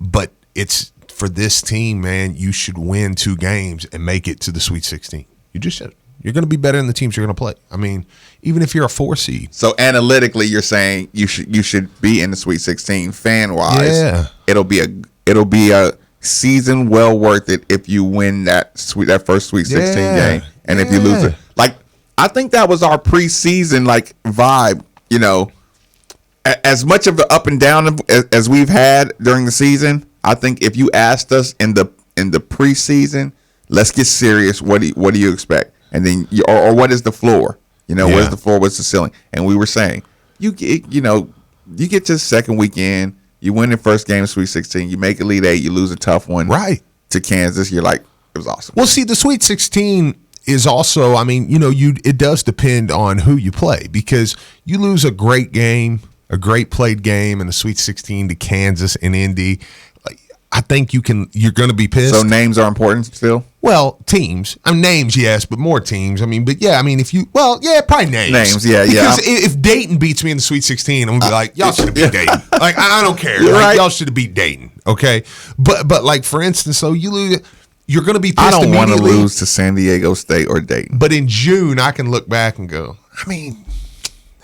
But it's for this team, man. You should win 2 games and make it to the Sweet 16. You just should. You're going to be better than the teams you're going to play. I mean, even if you're a 4 seed. So analytically, you're saying you should be in the Sweet 16 fan wise. Yeah. It'll be a season well worth it if you win that first Sweet 16 game, and if you lose it, like I think that was our preseason like vibe. You know, as much of the up and down as we've had during the season, I think if you asked us in the preseason, let's get serious. What do you expect? And then or what is the floor? You know, where's the floor? What's the ceiling? And we were saying, you get to the second weekend, you win the first game of Sweet 16, you make Elite Eight, you lose a tough one, right, to Kansas. You're like, it was awesome. Well, see, the Sweet 16 is also, I mean, you know, it does depend on who you play, because you lose a great game, a great played game in the Sweet 16 to Kansas and Indy. I think you're going to be pissed. So names are important still? Well, teams. Names, yes, but more teams. I mean, but yeah, I mean, probably names. Names, yeah. Because if Dayton beats me in the Sweet 16, I'm going to be like, y'all should have beat Dayton. Like, I don't care. You're right. Y'all should have beat Dayton, okay? But like, for instance, so you lose, you're going to be pissed I don't want to immediately. lose to San Diego State or Dayton. But in June, I can look back and go, I mean,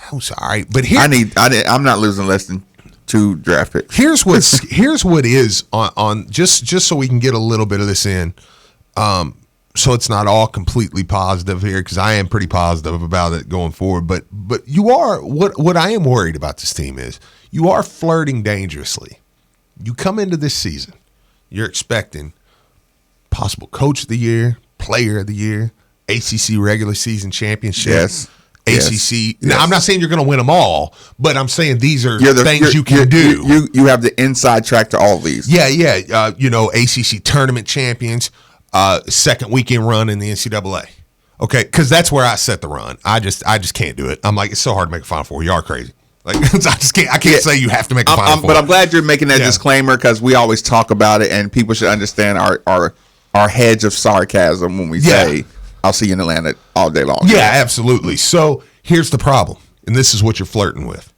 that was all right. But here, I'm not losing less than 2 draft picks. Here's what is on just so we can get a little bit of this in, so it's not all completely positive here, because I am pretty positive about it going forward. But you are what I am worried about this team is you are flirting dangerously. You come into this season, you're expecting possible Coach of the Year, Player of the Year, ACC regular season championship. Yes. ACC. Now, I'm not saying you're going to win them all, but I'm saying these are things you can do. You have the inside track to all these. Yeah. ACC tournament champions, second weekend run in the NCAA. Okay, because that's where I set the run. I just can't do it. I'm like, it's so hard to make a Final Four. You are crazy. Like, I can't say you have to make a Final Four. But I'm glad you're making that disclaimer, because we always talk about it, and people should understand our hedge of sarcasm when we say, I'll see you in Atlanta all day long. Yeah, absolutely. So here's the problem, and this is what you're flirting with.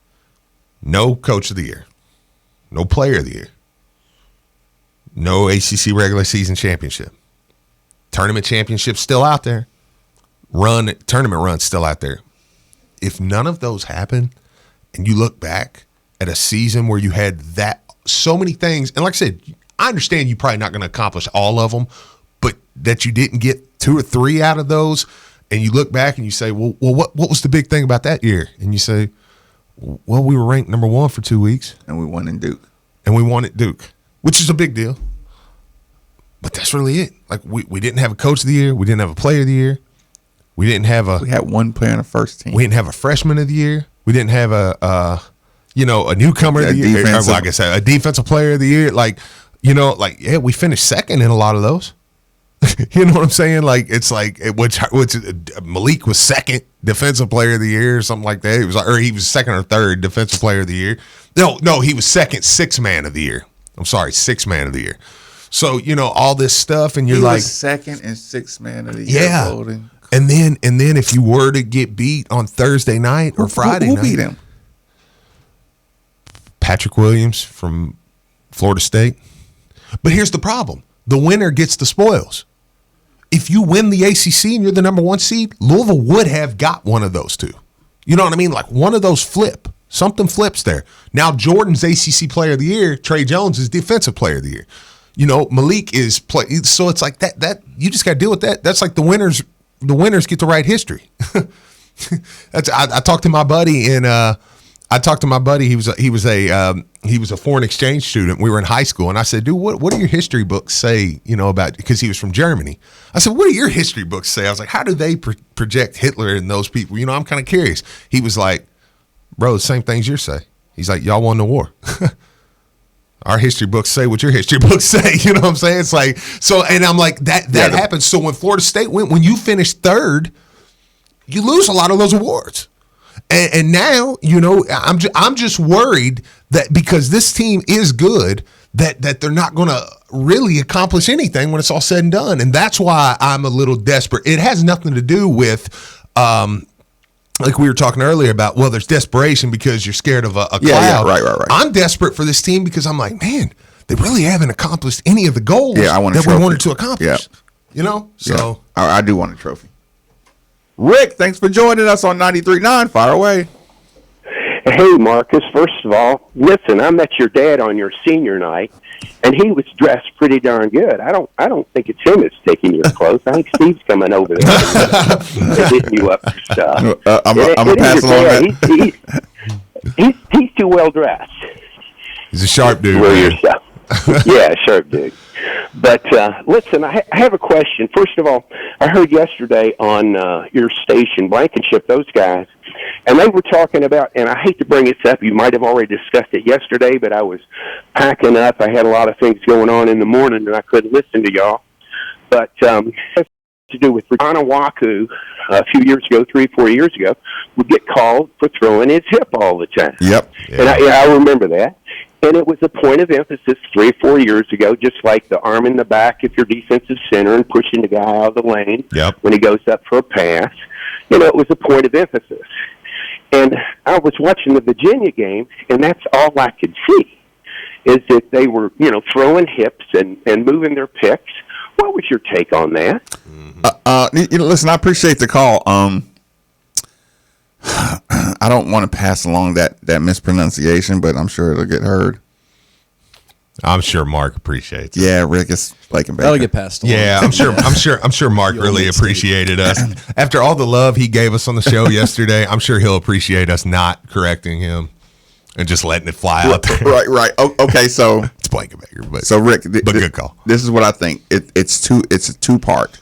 No Coach of the Year. No Player of the Year. No ACC regular season championship. Tournament championship still out there. Tournament run still out there. If none of those happen, and you look back at a season where you had so many things, and like I said, I understand you're probably not going to accomplish all of them, but that you didn't get 2 or 3 out of those, and you look back and you say, well, what was the big thing about that year? And you say, well, we were ranked number 1 for 2 weeks. And we won in Duke. And we won at Duke, which is a big deal. But that's really it. Like, we didn't have a Coach of the Year. We didn't have a Player of the Year. We had 1 player on the first team. We didn't have a Freshman of the Year. We didn't have a newcomer of the year. Like I said, a defensive player of the year. We finished second in a lot of those. You know what I'm saying? Like, it's like which Malik was second defensive player of the year or something like that. He was second or third defensive player of the year. No, he was second 6th man of the year. I'm sorry, 6th man of the year. So, all this stuff, and you're he like was second and 6th man of the year. Yeah. Voting. And then if you were to get beat on Thursday night or Friday night, who beat him? Patrick Williams from Florida State. But here's the problem. The winner gets the spoils. If you win the ACC and you're the number 1 seed, Louisville would have got one of those 2. You know what I mean? Like, one of those flip. Something flips there. Now Jordan's ACC Player of the Year. Trey Jones is Defensive Player of the Year. Malik is play. So it's like that you just got to deal with that. That's like the winners get to write history. I talked to my buddy He was a foreign exchange student. We were in high school, and I said, "Dude, what do your history books say? About," because he was from Germany. I said, "What do your history books say?" I was like, "How do they project Hitler and those people?" I'm kind of curious. He was like, "Bro, the same things you say." He's like, "Y'all won the war." Our history books say what your history books say. You know what I'm saying? It's like so, and I'm like that happens. So when Florida State when you finish third, you lose a lot of those awards. And now, I'm just worried that because this team is good, that they're not going to really accomplish anything when it's all said and done. And that's why I'm a little desperate. It has nothing to do with, like we were talking earlier about, well, there's desperation because you're scared of a cloud. Yeah, right. I'm desperate for this team because I'm like, man, they really haven't accomplished any of the goals I want that we wanted to accomplish. Yeah. So I do want a trophy. Rick, thanks for joining us on 93.9. Fire away. Hey, Marcus. First of all, listen, I met your dad on your senior night, and he was dressed pretty darn good. I don't think it's him that's taking your clothes. I think Steve's coming over there and hitting you up for stuff. I'm going to pass along that. He's too well dressed. He's a sharp dude. Yeah, sharp dude. But listen, I have a question. First of all, I heard yesterday on your station, Blankenship, those guys, and they were talking about, and I hate to bring this up, you might have already discussed it yesterday, but I was packing up. I had a lot of things going on in the morning, and I couldn't listen to y'all. But it has to do with Anawaku a few years ago, 3-4 years ago, would get called for throwing his hip all the time. Yep. Yeah. And I remember that. And it was a point of emphasis 3-4 years ago, just like the arm in the back if you're defensive center and pushing the guy out of the lane when he goes up for a pass. It was a point of emphasis. And I was watching the Virginia game, and that's all I could see, is that they were, throwing hips and moving their picks. What was your take on that? Listen, I appreciate the call. I don't want to pass along that mispronunciation, but I'm sure it'll get heard. I'm sure Mark appreciates it. Yeah, Rick is liking back. That'll get passed along. Yeah, I'm sure Mark really appreciated us. After all the love he gave us on the show yesterday, I'm sure he'll appreciate us not correcting him and just letting it fly out there. Right. Okay, so it's Blankenbaker, but so Rick, but good call. This is what I think. It's a two-part.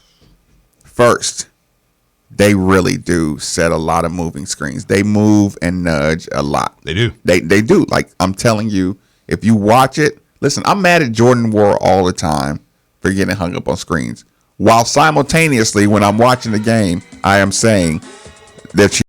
First, they really do set a lot of moving screens. They move and nudge a lot. They do. They do. Like, I'm telling you, if you watch it, listen, I'm mad at Jordan Ward all the time for getting hung up on screens. While simultaneously, when I'm watching the game, I am saying that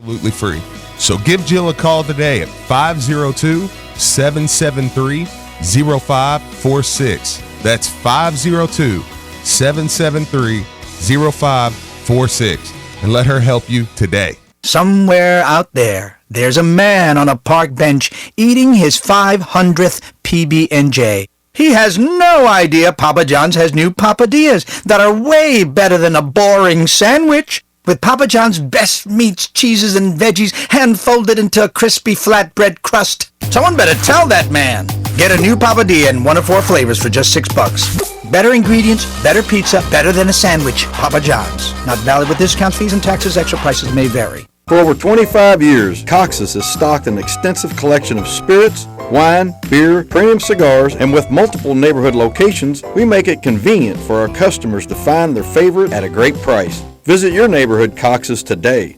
Absolutely free. So give Jill a call today at 502-773-0546. That's 502-773-0546. And let her help you today. Somewhere out there's a man on a park bench eating his 500th PB&J. He has no idea Papa John's has new Papadillas that are way better than a boring sandwich. With Papa John's best meats, cheeses, and veggies hand-folded into a crispy flatbread crust. Someone better tell that man. Get a new Papadilla in one of 4 flavors for just $6. Better ingredients, better pizza, better than a sandwich. Papa John's. Not valid with discounts, fees, and taxes. Extra prices may vary. For over 25 years, Cox's has stocked an extensive collection of spirits, wine, beer, premium cigars, and with multiple neighborhood locations, we make it convenient for our customers to find their favorite at a great price. Visit your neighborhood Cox's today.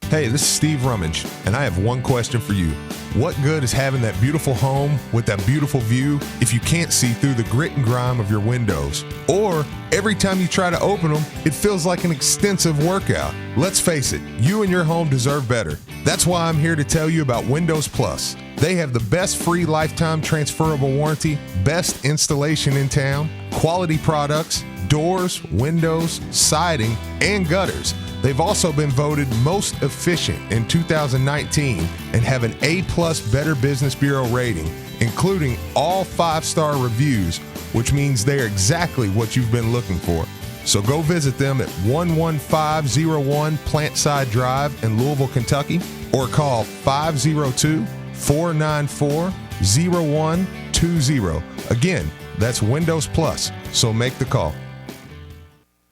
Hey, this is Steve Rummage, and I have one question for you. What good is having that beautiful home with that beautiful view if you can't see through the grit and grime of your windows? Or every time you try to open them, it feels like an extensive workout. Let's face it, you and your home deserve better. That's why I'm here to tell you about Windows Plus. They have the best free lifetime transferable warranty, best installation in town, quality products, doors, windows, siding, and gutters. They've also been voted most efficient in 2019 and have an A+ Better Business Bureau rating, including all 5-star reviews, which means they're exactly what you've been looking for. So go visit them at 11501 Plantside Drive in Louisville, Kentucky, or call 502-494-0120. Again, that's Windows Plus, so make the call.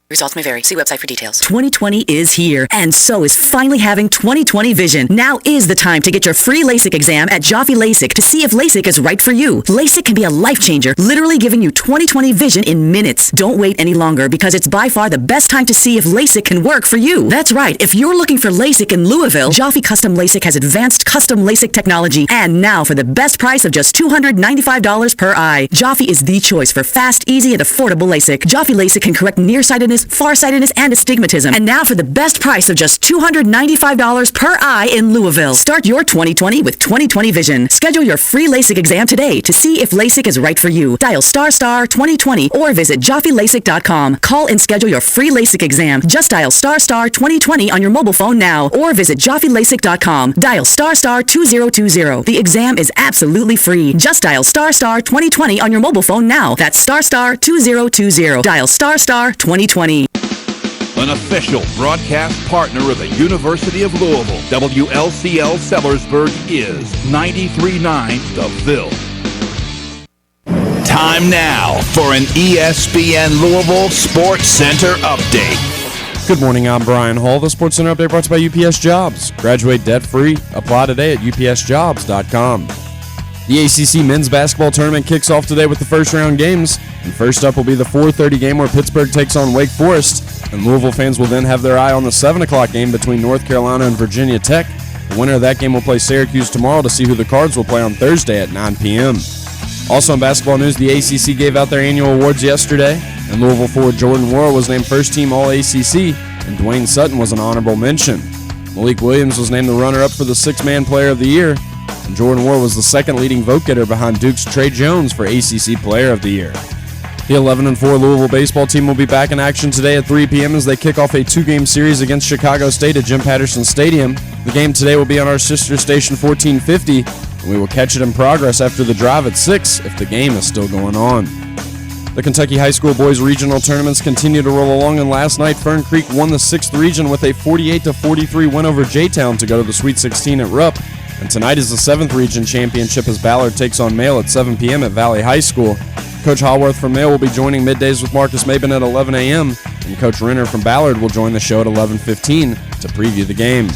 Results may vary. See website for details. 2020 is here, and so is finally having 2020 vision. Now is the time to get your free LASIK exam at Jaffe LASIK to see if LASIK is right for you. LASIK can be a life changer, literally giving you 2020 vision in minutes. Don't wait any longer because it's by far the best time to see if LASIK can work for you. That's right. If you're looking for LASIK in Louisville, Jaffe Custom LASIK has advanced custom LASIK technology, and now for the best price of just $295 per eye. Jaffe is the choice for fast, easy, and affordable LASIK. Jaffe LASIK can correct nearsightedness, farsightedness, and astigmatism. And now for the best price of just $295 per eye in Louisville. Start your 2020 with 2020 vision. Schedule your free LASIK exam today to see if LASIK is right for you. Dial ** 2020 or visit JaffeLASIK.com. Call and schedule your free LASIK exam. Just dial ** 2020 on your mobile phone now or visit JaffeLASIK.com. Dial ** 2020. The exam is absolutely free. Just dial ** 2020 on your mobile phone now. That's ** 2020. Dial ** 2020. An official broadcast partner of the University of Louisville, WLCL Sellersburg is 93.9 The Ville. Time now for an ESPN Louisville Sports Center update. Good morning, I'm Brian Hall. The Sports Center update brought to you by UPS Jobs. Graduate debt-free. Apply today at upsjobs.com. The ACC men's basketball tournament kicks off today with the first-round games. And first up will be the 4:30 game where Pittsburgh takes on Wake Forest. And Louisville fans will then have their eye on the 7 o'clock game between North Carolina and Virginia Tech. The winner of that game will play Syracuse tomorrow to see who the Cards will play on Thursday at 9 p.m. Also in basketball news, the ACC gave out their annual awards yesterday. And Louisville forward Jordan Worrell was named first-team All-ACC, and Dwayne Sutton was an honorable mention. Malik Williams was named the runner-up for the Sixth-Man Player of the Year. And Jordan Worrell was the second leading vote-getter behind Duke's Trey Jones for ACC Player of the Year. The 11-4 Louisville baseball team will be back in action today at 3 p.m. as they kick off a 2-game series against Chicago State at Jim Patterson Stadium. The game today will be on our sister station 1450, and we will catch it in progress after the drive at 6 if the game is still going on. The Kentucky High School Boys Regional Tournaments continue to roll along, and last night Fern Creek won the 6th region with a 48-43 win over J-Town to go to the Sweet 16 at Rupp. And tonight is the 7th region championship as Ballard takes on Mail at 7 p.m. at Valley High School. Coach Hallworth from Mail will be joining middays with Marcus Maben at 11 a.m., and Coach Renner from Ballard will join the show at 11:15 to preview the game.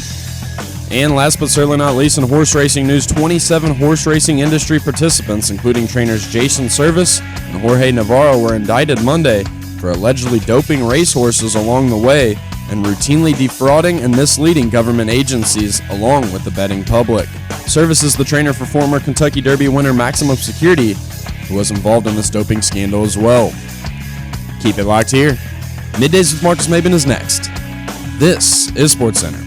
And last but certainly not least, in horse racing news, 27 horse racing industry participants, including trainers Jason Service and Jorge Navarro, were indicted Monday for allegedly doping racehorses along the way and routinely defrauding and misleading government agencies along with the betting public. Service is the trainer for former Kentucky Derby winner Maximum Security, who was involved in this doping scandal as well. Keep it locked here. Middays with Marcus Maben is next. This is SportsCenter.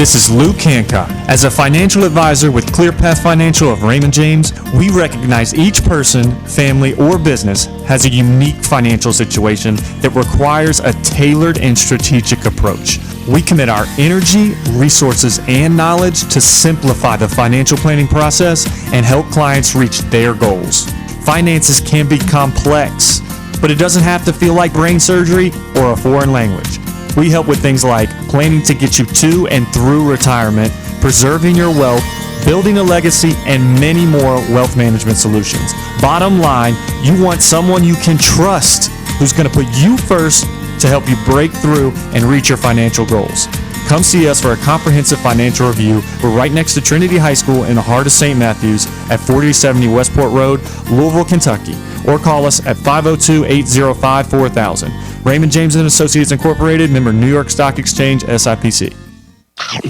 This is Luke Hancock. As a financial advisor with ClearPath Financial of Raymond James, we recognize each person, family, or business has a unique financial situation that requires a tailored and strategic approach. We commit our energy, resources, and knowledge to simplify the financial planning process and help clients reach their goals. Finances can be complex, but it doesn't have to feel like brain surgery or a foreign language. We help with things like planning to get you to and through retirement, preserving your wealth, building a legacy, and many more wealth management solutions. Bottom line, you want someone you can trust who's going to put you first to help you break through and reach your financial goals. Come see us for a comprehensive financial review. We're right next to Trinity High School in the heart of St. Matthews at 4070 Westport Road, Louisville, Kentucky. Or call us at 502-805-4000. Raymond James & Associates Incorporated, member New York Stock Exchange, SIPC.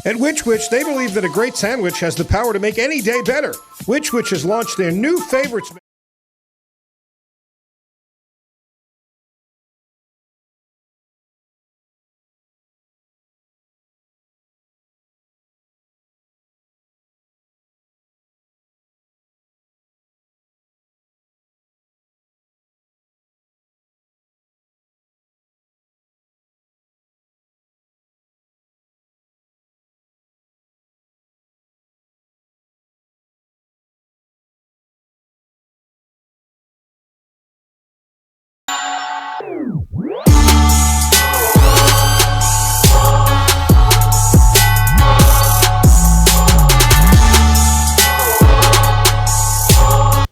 At Which Wich, they believe that a great sandwich has the power to make any day better. Which Wich has launched their new favorites.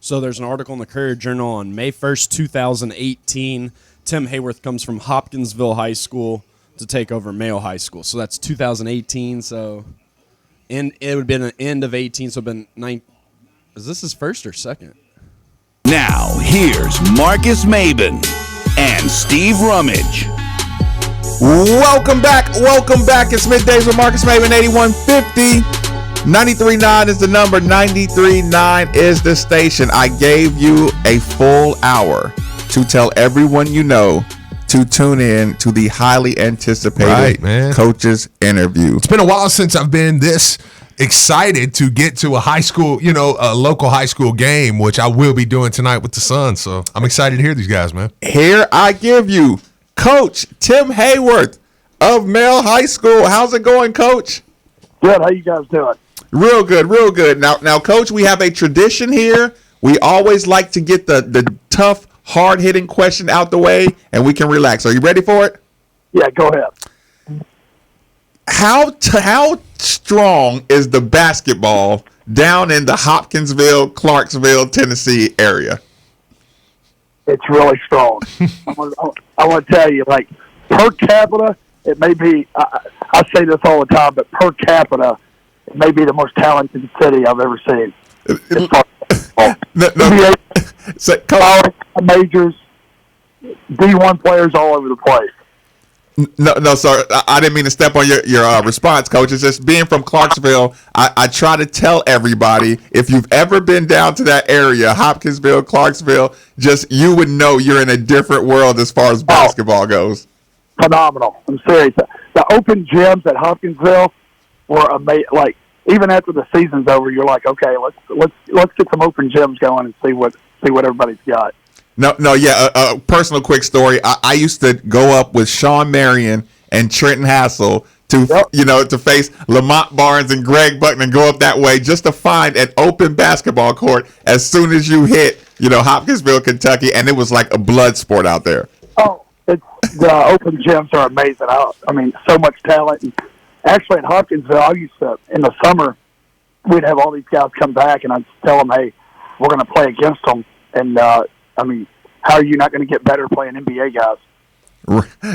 So there's an article in the Courier-Journal on May 1st, 2018. Tim Hayworth comes from Hopkinsville High School to take over Mayo High School. So that's 2018. So it would have been an end of 18. So it would have been 9. Is this his first or second? Now, here's Marcus Maben and Steve Rummage. Welcome back. Welcome back. It's Middays with Marcus Maven, 8150. 93.9 is the number. 93.9 is the station. I gave you a full hour to tell everyone you know to tune in to the highly anticipated coaches interview. It's been a while since I've been this excited to get to a high school, a local high school game, which I will be doing tonight with the Suns. So I'm excited to hear these guys, man. Here I give you Coach Tim Hayworth of Mayo High School. How's it going, Coach? Good. How you guys doing? Real good, real good. Now, Coach, we have a tradition here. We always like to get the tough, hard-hitting question out the way, and we can relax. Are you ready for it? Yeah, go ahead. How strong is the basketball down in the Hopkinsville, Clarksville, Tennessee area? It's really strong. I want to tell you, like, per capita, it may be, I say this all the time, but per capita, it may be the most talented city I've ever seen. College majors, D1 players all over the place. No, sir. I didn't mean to step on your response, Coach. It's just being from Clarksville, I try to tell everybody, if you've ever been down to that area, Hopkinsville, Clarksville, just you would know you're in a different world as far as basketball goes. Phenomenal. I'm serious. The open gyms at Hopkinsville were amazing. Like, even after the season's over, you're like, okay, let's get some open gyms going and see what everybody's got. No, yeah. A personal quick story. I used to go up with Sean Marion and Trenton Hassel to face Lamont Barnes and Greg Buckner and go up that way just to find an open basketball court as soon as you hit, Hopkinsville, Kentucky, and it was like a blood sport out there. Oh, the open gyms are amazing. I mean, so much talent. And actually, in Hopkinsville, I used to, in the summer, we'd have all these guys come back, and I'd tell them, hey, we're going to play against them. And, how are you not going to get better playing NBA guys?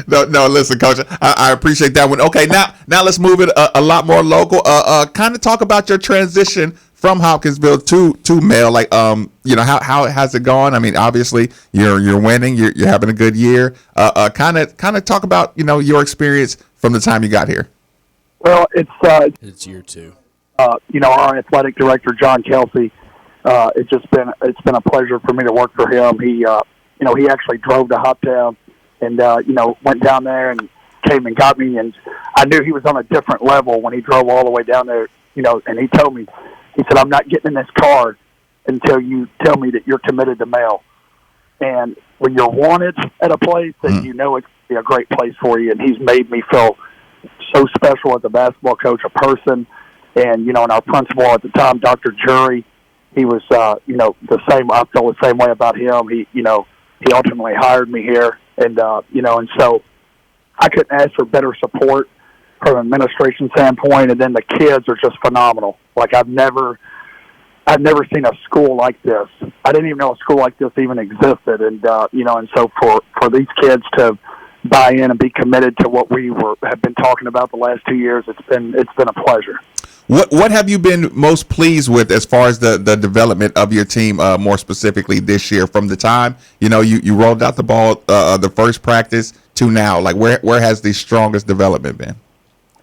No, listen, Coach, I appreciate that one. Okay, now let's move it a lot more local. Kind of talk about your transition from Hopkinsville to Mayo. Like, how has it gone? I mean, obviously you're winning, you're having a good year. Kind of talk about your experience from the time you got here. Well, it's year two. Our athletic director, John Kelsey. It's been a pleasure for me to work for him. He actually drove to Hoptown and went down there and came and got me, and I knew he was on a different level when he drove all the way down there, and he told me, he said, I'm not getting in this car until you tell me that you're committed to mail. And when you're wanted at a place, then you know it's going to be a great place for you. And he's made me feel so special as a basketball coach, a person. And, and our principal at the time, Dr. Jury, he was, the same. I feel the same way about him. He ultimately hired me here. And, and so I couldn't ask for better support from an administration standpoint. And then the kids are just phenomenal. Like I've never seen a school like this. I didn't even know a school like this even existed. And, and so for these kids to buy in and be committed to what we have been talking about the last 2 years, it's been a pleasure. What have you been most pleased with as far as the development of your team, more specifically this year, from the time you rolled out the ball the first practice to now? Like where has the strongest development been?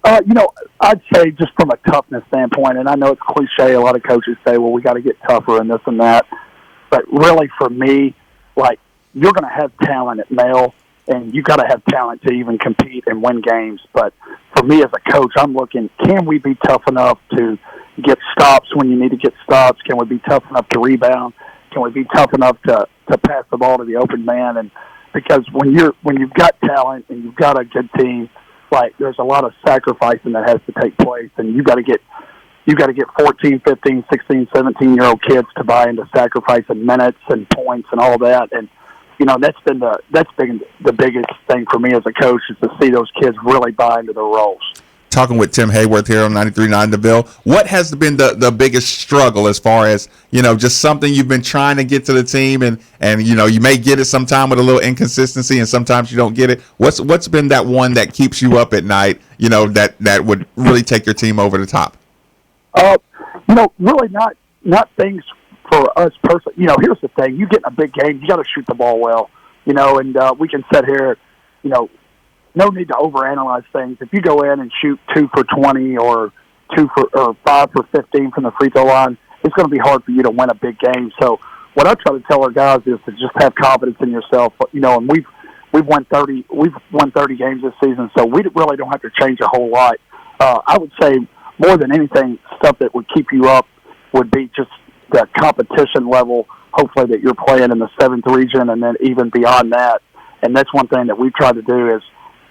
I'd say just from a toughness standpoint, and I know it's cliche. A lot of coaches say, "Well, we got to get tougher and this and that," but really, for me, like you're going to have talent at Male, and you got to have talent to even compete and win games. But for me as a coach, I'm looking, can we be tough enough to get stops when you need to get stops? Can we be tough enough to rebound? Can we be tough enough to pass the ball to the open man? And because when you've got talent and you've got a good team, like there's a lot of sacrificing that has to take place, and you got to get 14, 15, 16, 17-year-old kids to buy into sacrificing minutes and points and all that. And that's been the biggest thing for me as a coach, is to see those kids really buy into their roles. Talking with Tim Hayworth here on 93.9 The Ville. What has been the biggest struggle as far as, just something you've been trying to get to the team and you may get it sometime with a little inconsistency and sometimes you don't get it. What's been that one that keeps you up at night, that would really take your team over the top? Really not things for us personally. Here's the thing. You get in a big game, you got to shoot the ball well, and we can sit here, no need to overanalyze things. If you go in and shoot 2 for 20 or 5 for 15 from the free throw line, it's going to be hard for you to win a big game. So what I try to tell our guys is to just have confidence in yourself. And we've won 30 games this season, so we really don't have to change a whole lot. I would say more than anything, stuff that would keep you up would be just the competition level. Hopefully that you're playing in the 7th region and then even beyond that. And that's one thing that we've tried to do is,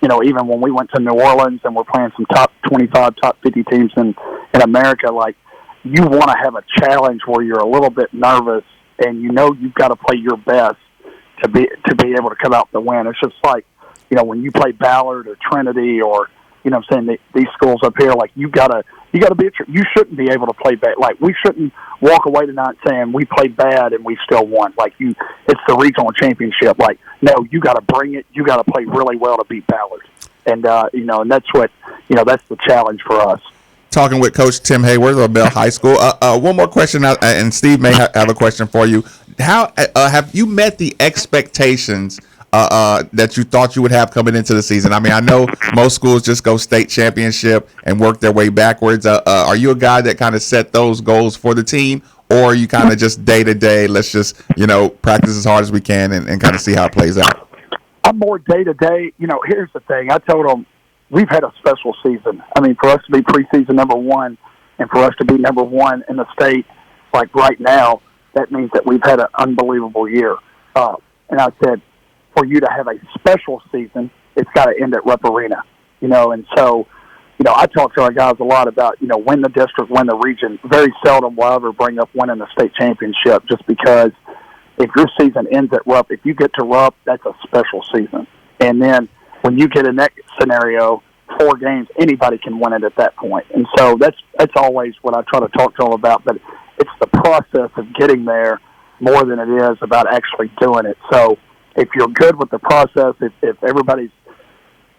even when we went to New Orleans and we're playing some top 25, top 50 teams in America, like you want to have a challenge where you're a little bit nervous and you've got to play your best to be able to come out the win. It's just like, when you play Ballard or Trinity or, these schools up here, like you gotta be, you shouldn't be able to play bad. Like we shouldn't walk away tonight saying we played bad and we still won. Like it's the regional championship. Like, no, you got to bring it. You got to play really well to beat Ballard. And, and that's what, that's the challenge for us. Talking with Coach Tim Hayworth of Bell High School. One more question, and Steve may have a question for you. How have you met the expectations that you thought you would have coming into the season? I mean, I know most schools just go state championship and work their way backwards. Are you a guy that kind of set those goals for the team, or are you kind of just day to day, let's just, practice as hard as we can and kind of see how it plays out? I'm more day to day. Here's the thing. I told them we've had a special season. I mean, for us to be preseason number one and for us to be number one in the state, like right now, that means that we've had an unbelievable year. And I said, for you to have a special season, it's got to end at Rupp Arena, and so, I talk to our guys a lot about, win the district, win the region. Very seldom will I ever bring up winning the state championship, just because if your season ends at Rupp, if you get to Rupp, that's a special season. And then when you get in that scenario, 4 games, anybody can win it at that point. And so that's always what I try to talk to them about, but it's the process of getting there more than it is about actually doing it. So if you're good with the process, if everybody's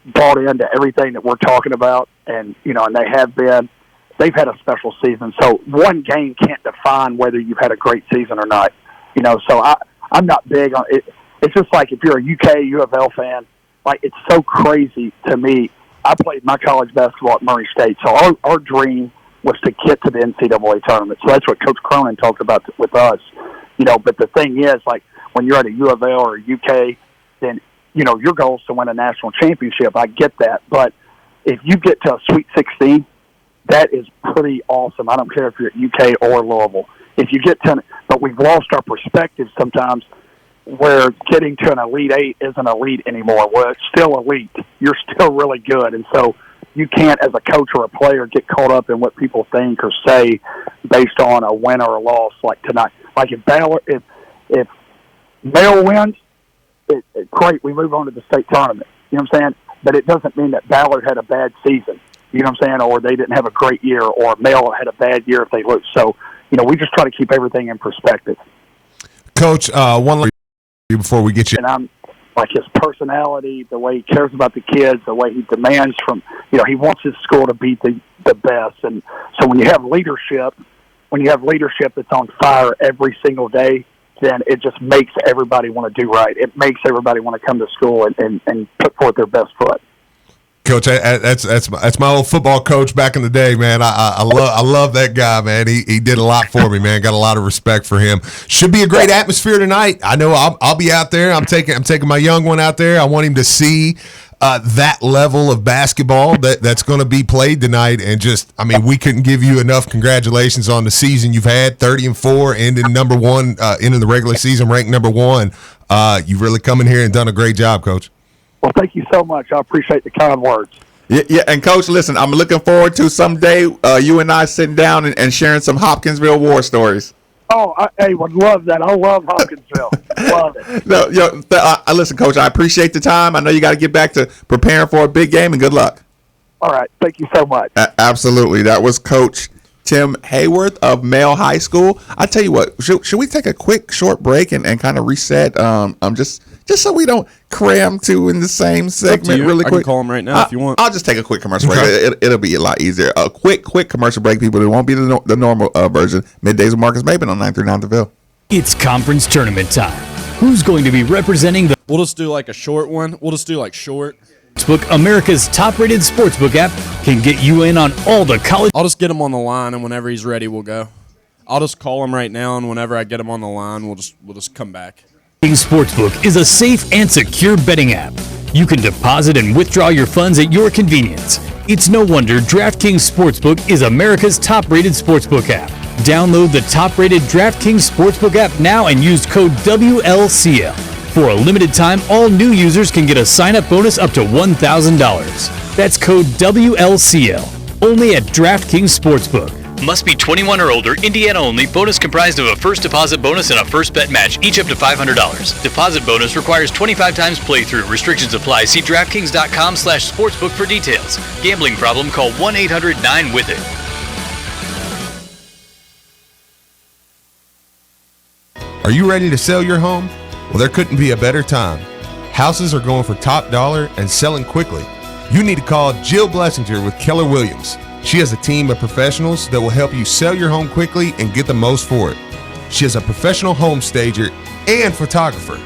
bought into everything that we're talking about, and and they've had a special season. So one game can't define whether you've had a great season or not. So I'm not big on it. It's just like if you're a UK U of L fan, like it's so crazy to me. I played my college basketball at Murray State, so our dream was to get to the NCAA tournament. So that's what Coach Cronin talked about with us. But the thing is, like when you're at a U of L or a UK, then your goal is to win a national championship. I get that. But if you get to a Sweet 16, that is pretty awesome. I don't care if you're at UK or Louisville. If you get to, but we've lost our perspective sometimes where getting to an Elite Eight isn't elite anymore. Well, it's still elite. You're still really good. And so you can't, as a coach or a player, get caught up in what people think or say based on a win or a loss like tonight. Like if Male wins, great, we move on to the state tournament. You know what I'm saying? But it doesn't mean that Ballard had a bad season. You know what I'm saying? Or they didn't have a great year, or Male had a bad year if they lose. So, we just try to keep everything in perspective. Coach, one last before we get you. And I'm like his personality, the way he cares about the kids, the way he demands from, he wants his school to beat the best. And so when you have leadership that's on fire every single day, then it just makes everybody want to do right. It makes everybody want to come to school and put forth their best foot. Coach, that's my old football coach back in the day, man. I love that guy, man. He did a lot for me, man. Got a lot of respect for him. Should be a great atmosphere tonight. I know I'll be out there. I'm taking my young one out there. I want him to see that level of basketball that's going to be played tonight. And we couldn't give you enough congratulations on the season you've had. 30-4, ending number one, ending the regular season ranked number one. You've really come in here and done a great job, Coach. Well, thank you so much. I appreciate the kind words. Yeah, and Coach, listen, I'm looking forward to someday you and I sitting down and sharing some Hopkinsville war stories. Oh, I would love that. I love Hopkinsville. Love it. No, listen, Coach, I appreciate the time. I know you got to get back to preparing for a big game, and good luck. All right. Thank you so much. Absolutely. That was Coach Tim Hayworth of Male High School. I tell you what, should we take a quick short break and kind of reset? Just so we don't cram two in the same segment really quick. I can call them right now if you want. I'll just take a quick commercial break. It'll be a lot easier. A quick commercial break, people. It won't be the normal version. Middays with Marcus Maben on 939 The Ville. It's conference tournament time. Who's going to be representing the... We'll just do like a short one. We'll just do like short. Sportsbook, America's top-rated sportsbook app, can get you in on all the college... I'll just get him on the line, and whenever he's ready, we'll go. I'll just call him right now, and whenever I get him on the line, we'll just come back. Sportsbook is a safe and secure betting app. You can deposit and withdraw your funds at your convenience. It's no wonder DraftKings Sportsbook is America's top-rated sportsbook app. Download the top-rated DraftKings Sportsbook app now and use code WLCL. For a limited time, all new users can get a sign-up bonus up to $1,000. That's code WLCL. Only at DraftKings Sportsbook. Must be 21 or older, Indiana only. Bonus comprised of a first deposit bonus and a first bet match, each up to $500. Deposit bonus requires 25 times playthrough. Restrictions apply. See DraftKings.com/sportsbook for details. Gambling problem? Call 1-800-9-WITH-IT. Are you ready to sell your home? Well, there couldn't be a better time. Houses are going for top dollar and selling quickly. You need to call Jill Blessinger with Keller Williams. She has a team of professionals that will help you sell your home quickly and get the most for it. She is a professional home stager and photographer.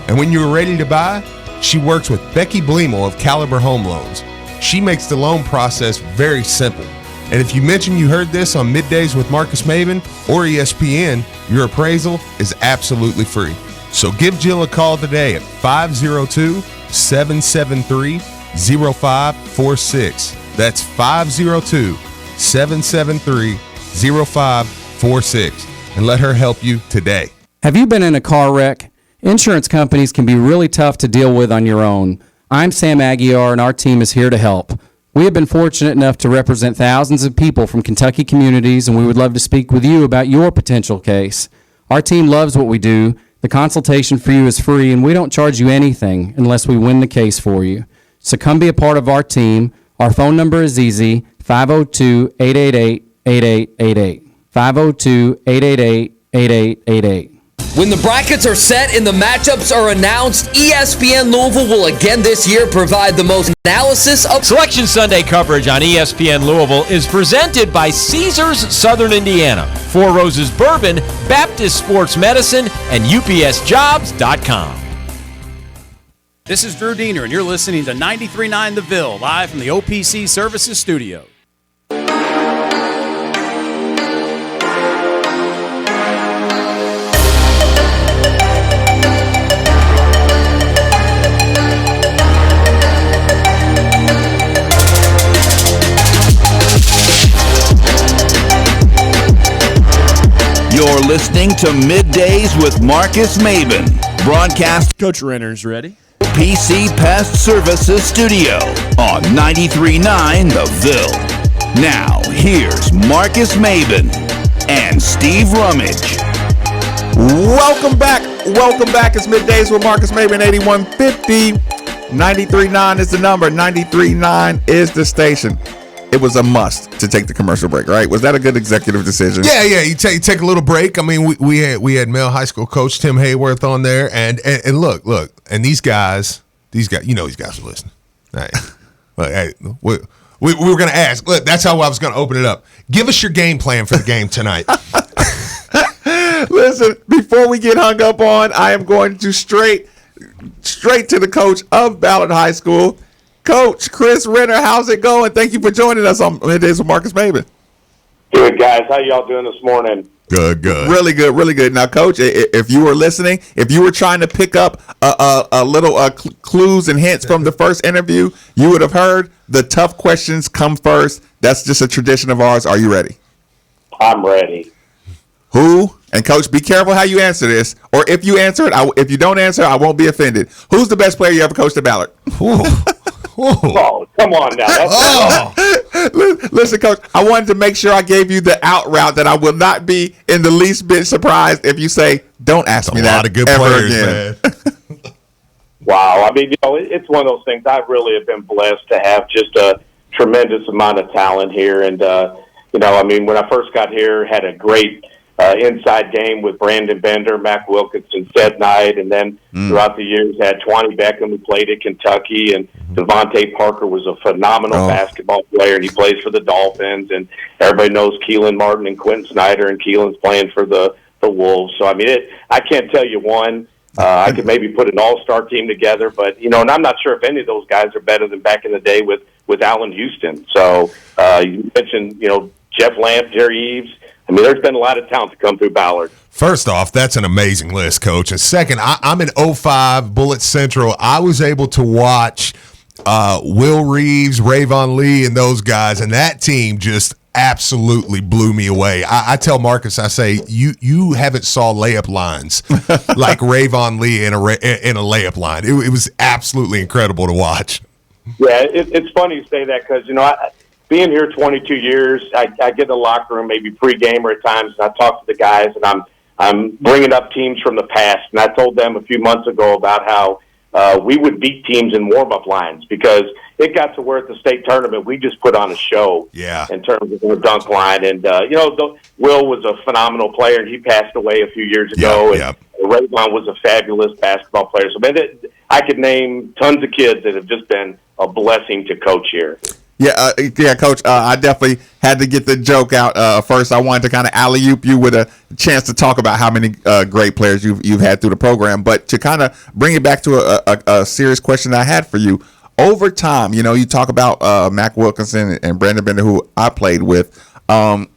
And when you're ready to buy, she works with Becky Bleemel of Caliber Home Loans. She makes the loan process very simple. And if you mention you heard this on Middays with Marcus Maben or ESPN, your appraisal is absolutely free. So give Jill a call today at 502-773-0546. That's 502-773-0546. And let her help you today. Have you been in a car wreck? Insurance companies can be really tough to deal with on your own. I'm Sam Aguiar, and our team is here to help. We have been fortunate enough to represent thousands of people from Kentucky communities, and we would love to speak with you about your potential case. Our team loves what we do. The consultation for you is free, and we don't charge you anything unless we win the case for you. So come be a part of our team. Our phone number is easy, 502-888-8888. 502-888-8888. When the brackets are set and the matchups are announced, ESPN Louisville will again this year provide the most analysis of... Selection Sunday coverage on ESPN Louisville is presented by Caesars Southern Indiana, Four Roses Bourbon, Baptist Sports Medicine, and UPSJobs.com. This is Drew Diener, and you're listening to 93.9 The Ville, live from the OPC Services Studio. You're listening to Middays with Marcus Maben, broadcast Coach Renner's ready. PC Pest Services Studio on 93.9 The Ville. Now, here's Marcus Maben and Steve Rummage. Welcome back. It's Middays with Marcus Maben, 8150. 93.9 is the number. 93.9 is the station. It was a must to take the commercial break, right? Was that a good executive decision? Yeah. You take a little break. I mean, we had male high school coach Tim Hayworth on there, and look, and these guys, these guys are listening. Hey, look, hey, we were gonna ask. Look, that's how I was gonna open it up. Give us your game plan for the game tonight. Listen, before we get hung up on, I am going to straight to the coach of Ballard High School. Coach Chris Renner, how's it going? Thank you for joining us on Middays with Marcus Maben. Good, guys. How y'all doing this morning? Good. Really good. Now, Coach, if you were listening, if you were trying to pick up a little clues and hints from the first interview, you would have heard the tough questions come first. That's just a tradition of ours. Are you ready? I'm ready. Who? And Coach, be careful how you answer this. Or if you answer it, if you don't answer, I won't be offended. Who's the best player you ever coached at Ballard? Oh, come on now. Listen, Coach, I wanted to make sure I gave you the out route that I will not be in the least bit surprised if you say, don't ask me that. A lot of good players, man. Wow. I mean, it's one of those things. I really have been blessed to have just a tremendous amount of talent here. And, I mean, when I first got here, had a great inside game with Brandon Bender, Mac Wilkinson, Sed Knight, and then throughout the years had Twani Beckham, who played at Kentucky, and Devontae Parker was a phenomenal basketball player, and he plays for the Dolphins, and everybody knows Keelan Martin and Quentin Snyder, and Keelan's playing for the Wolves. So, I mean, I can't tell you one. I could maybe put an all-star team together, but, and I'm not sure if any of those guys are better than back in the day with Allen Houston. So, you mentioned, Jeff Lamp, Jerry Eves. I mean, there's been a lot of talent to come through Ballard. First off, that's an amazing list, Coach. And second, I'm in 05 Bullitt Central. I was able to watch Will Reeves, Rayvon Lee, and those guys, and that team just absolutely blew me away. I tell Marcus, I say, you haven't saw layup lines like Rayvon Lee in a layup line. It was absolutely incredible to watch. Yeah, it's funny you say that because, being here 22 years, I get in the locker room maybe pre-game or at times, and I talk to the guys, and I'm bringing up teams from the past. And I told them a few months ago about how we would beat teams in warm-up lines because it got to where at the state tournament we just put on a show in terms of the dunk line. And, Will was a phenomenal player, and he passed away a few years ago. And Rayvon was a fabulous basketball player. So I could name tons of kids that have just been a blessing to coach here. Yeah, Coach, I definitely had to get the joke out first. I wanted to kind of alley-oop you with a chance to talk about how many great players you've had through the program. But to kind of bring it back to a serious question I had for you, over time, you talk about Mac Wilkinson and Brandon Bender, who I played with. How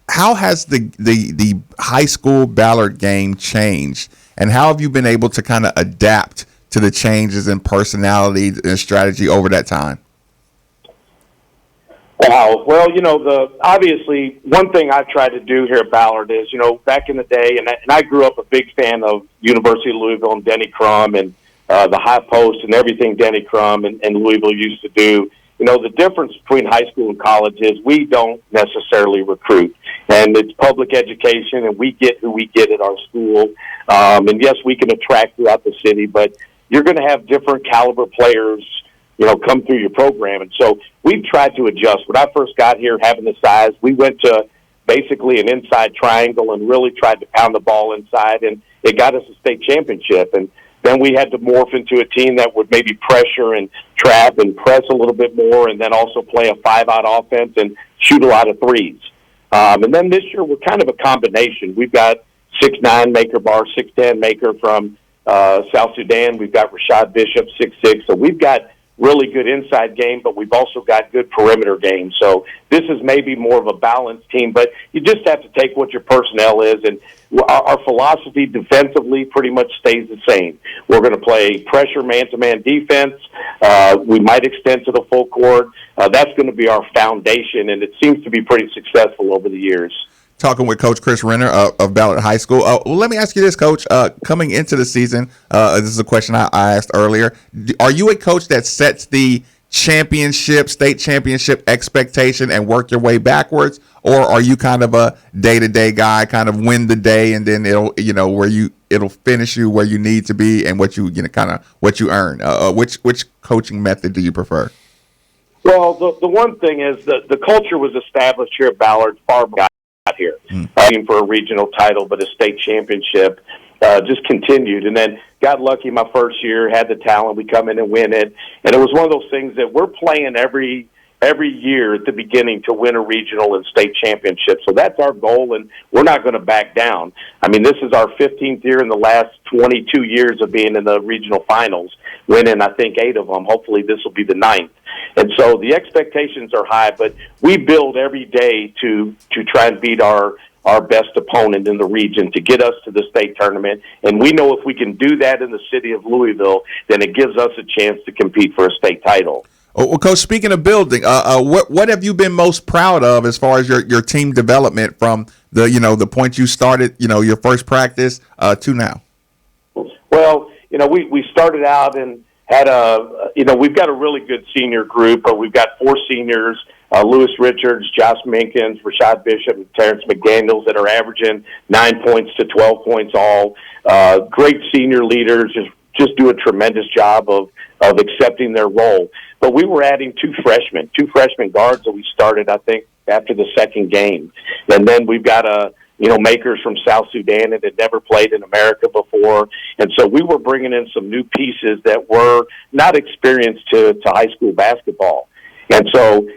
has the high school Ballard game changed? And how have you been able to kind of adapt to the changes in personality and strategy over that time? Wow. Well, obviously one thing I've tried to do here at Ballard is, back in the day, and I grew up a big fan of University of Louisville and Denny Crum and the high post and everything Denny Crum and Louisville used to do. The difference between high school and college is we don't necessarily recruit, and it's public education, and we get who we get at our school. And yes, we can attract throughout the city, but you're going to have different caliber players come through your program. And so we've tried to adjust. When I first got here, having the size, we went to basically an inside triangle and really tried to pound the ball inside, and it got us a state championship. And then we had to morph into a team that would maybe pressure and trap and press a little bit more, and then also play a 5-out offense and shoot a lot of threes. And then this year, we're kind of a combination. We've got 6'9" Maker Bar, 6'10" Maker from South Sudan. We've got Rashad Bishop, 6'6". So we've got really good inside game, but we've also got good perimeter game. So this is maybe more of a balanced team, but you just have to take what your personnel is. And our philosophy defensively pretty much stays the same. We're going to play pressure man-to-man defense. We might extend to the full court. That's going to be our foundation, and it seems to be pretty successful over the years. talking with Coach Chris Renner of Ballard High School. Well, let me ask you this, Coach. Coming into the season, this is a question I asked earlier. Are you a coach that sets the state championship expectation and work your way backwards, or are you kind of a day-to-day guy, kind of win the day and then it'll finish you where you need to be and what you kind of what you earn? Which coaching method do you prefer? Well, the one thing is that the culture was established here at Ballard far back here, for a regional title, but a state championship just continued. And then got lucky my first year, had the talent, we come in and win it. And it was one of those things that we're playing every year at the beginning to win a regional and state championship. So that's our goal, and we're not going to back down. I mean, this is our 15th year in the last 22 years of being in the regional finals, winning, I think, 8 of them. Hopefully this will be the 9th. And so the expectations are high, but we build every day to try and beat our best opponent in the region to get us to the state tournament. And we know if we can do that in the city of Louisville, then it gives us a chance to compete for a state title. Well, Coach, speaking of building, what have you been most proud of as far as your team development from the point you started, your first practice to now? Well, we started out and had we've got a really good senior group. We've got 4 seniors, Lewis Richards, Josh Minkins, Rashad Bishop, and Terrence McDaniels that are averaging 9 points to 12 points all. Great senior leaders, just do a tremendous job of accepting their role. But we were adding 2 freshman guards that we started, I think, after the second game. And then we've got makers from South Sudan that had never played in America before. And so we were bringing in some new pieces that were not experienced to high school basketball. And so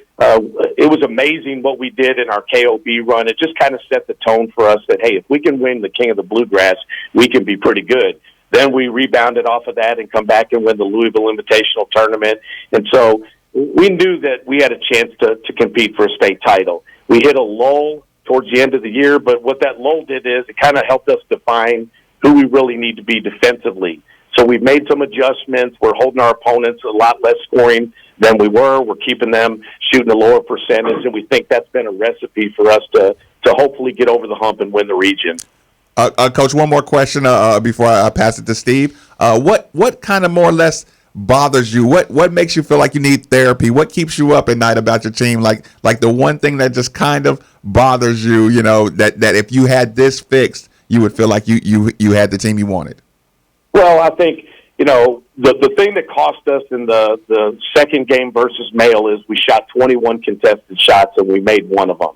it was amazing what we did in our KOB run. It just kind of set the tone for us that, hey, if we can win the King of the Bluegrass, we can be pretty good. Then we rebounded off of that and come back and win the Louisville Invitational Tournament. And so we knew that we had a chance to compete for a state title. We hit a lull towards the end of the year, but what that lull did is it kind of helped us define who we really need to be defensively. So we've made some adjustments. We're holding our opponents a lot less scoring than we were. We're keeping them shooting a lower percentage, and we think that's been a recipe for us to hopefully get over the hump and win the region. Coach, one more question before I pass it to Steve. What kind of more or less bothers you? What makes you feel like you need therapy? What keeps you up at night about your team? Like the one thing that just kind of bothers you, that if you had this fixed, you would feel like you had the team you wanted. Well, I think, the thing that cost us in the second game versus Mail is we shot 21 contested shots and we made 1 of them.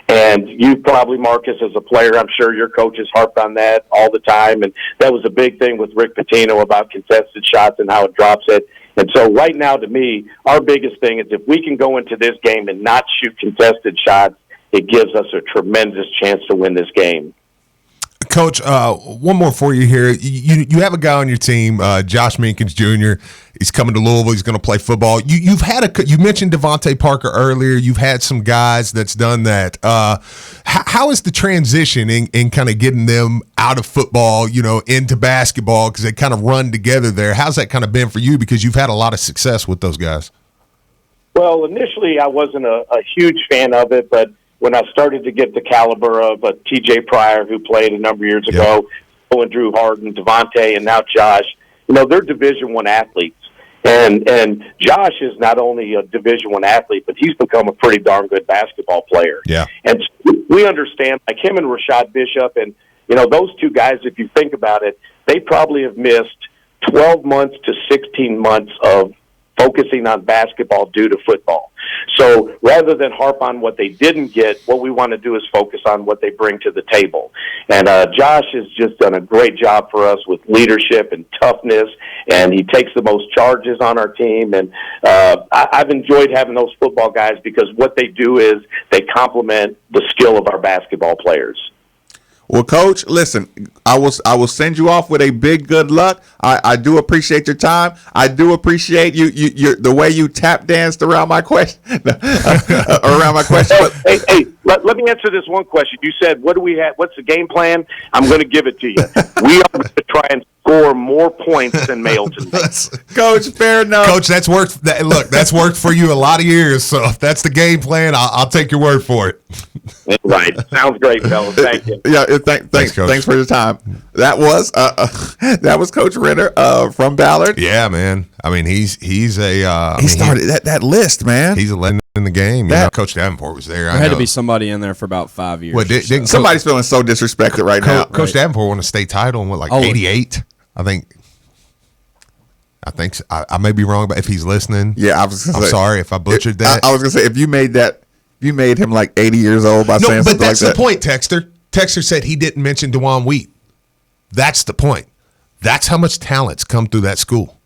And you probably, Marcus, as a player, I'm sure your coaches harped on that all the time. And that was a big thing with Rick Pitino about contested shots and how it drops it. And so right now, to me, our biggest thing is if we can go into this game and not shoot contested shots, it gives us a tremendous chance to win this game. Coach, one more for you here. You have a guy on your team, Josh Minkins Jr. He's coming to Louisville. He's going to play football. You mentioned Devontae Parker earlier. You've had some guys that's done that. How is the transition in kind of getting them out of football, into basketball, because they kind of run together there? How's that kind of been for you, because you've had a lot of success with those guys? Well, initially I wasn't a huge fan of it, but when I started to get the caliber of T.J. Pryor, who played a number of years ago, and Drew Harden, Devontae, and now Josh, they're Division I athletes. And Josh is not only a Division I athlete, but he's become a pretty darn good basketball player. Yeah. And we understand, like him and Rashad Bishop, and, those 2 guys, if you think about it, they probably have missed 12 months to 16 months of focusing on basketball due to football. So rather than harp on what they didn't get, what we want to do is focus on what they bring to the table. And Josh has just done a great job for us with leadership and toughness, and he takes the most charges on our team. And I've enjoyed having those football guys because what they do is they complement the skill of our basketball players. Well, Coach, listen, I will send you off with a big good luck. I do appreciate your time. I do appreciate you the way you tap danced around my question. Hey, let me answer this one question. You said, what do we have? What's the game plan? I'm going to give it to you. We are going to try and score more points than Mailton. Coach, fair enough. Coach, that's worked. That's worked for you a lot of years. So if that's the game plan, I'll take your word for it. Right. Sounds great, fellas. Thank you. Yeah, thanks for your time. That was Coach Renner from Ballard. Yeah, man. I mean, he's a he started that list, man. He's a legend in the game. Coach Davenport was there. There had to be somebody in there for about 5 years. Well, somebody's feeling so disrespected right now. Coach Davenport won a state title in 88, I think. I may be wrong, but if he's listening, yeah, I'm sorry if I butchered that. I was gonna say if you made him like 80 years old by saying something like that. No, but that's the point, Texter. Texter said he didn't mention DeJuan Wheat. That's the point. That's how much talent's come through that school.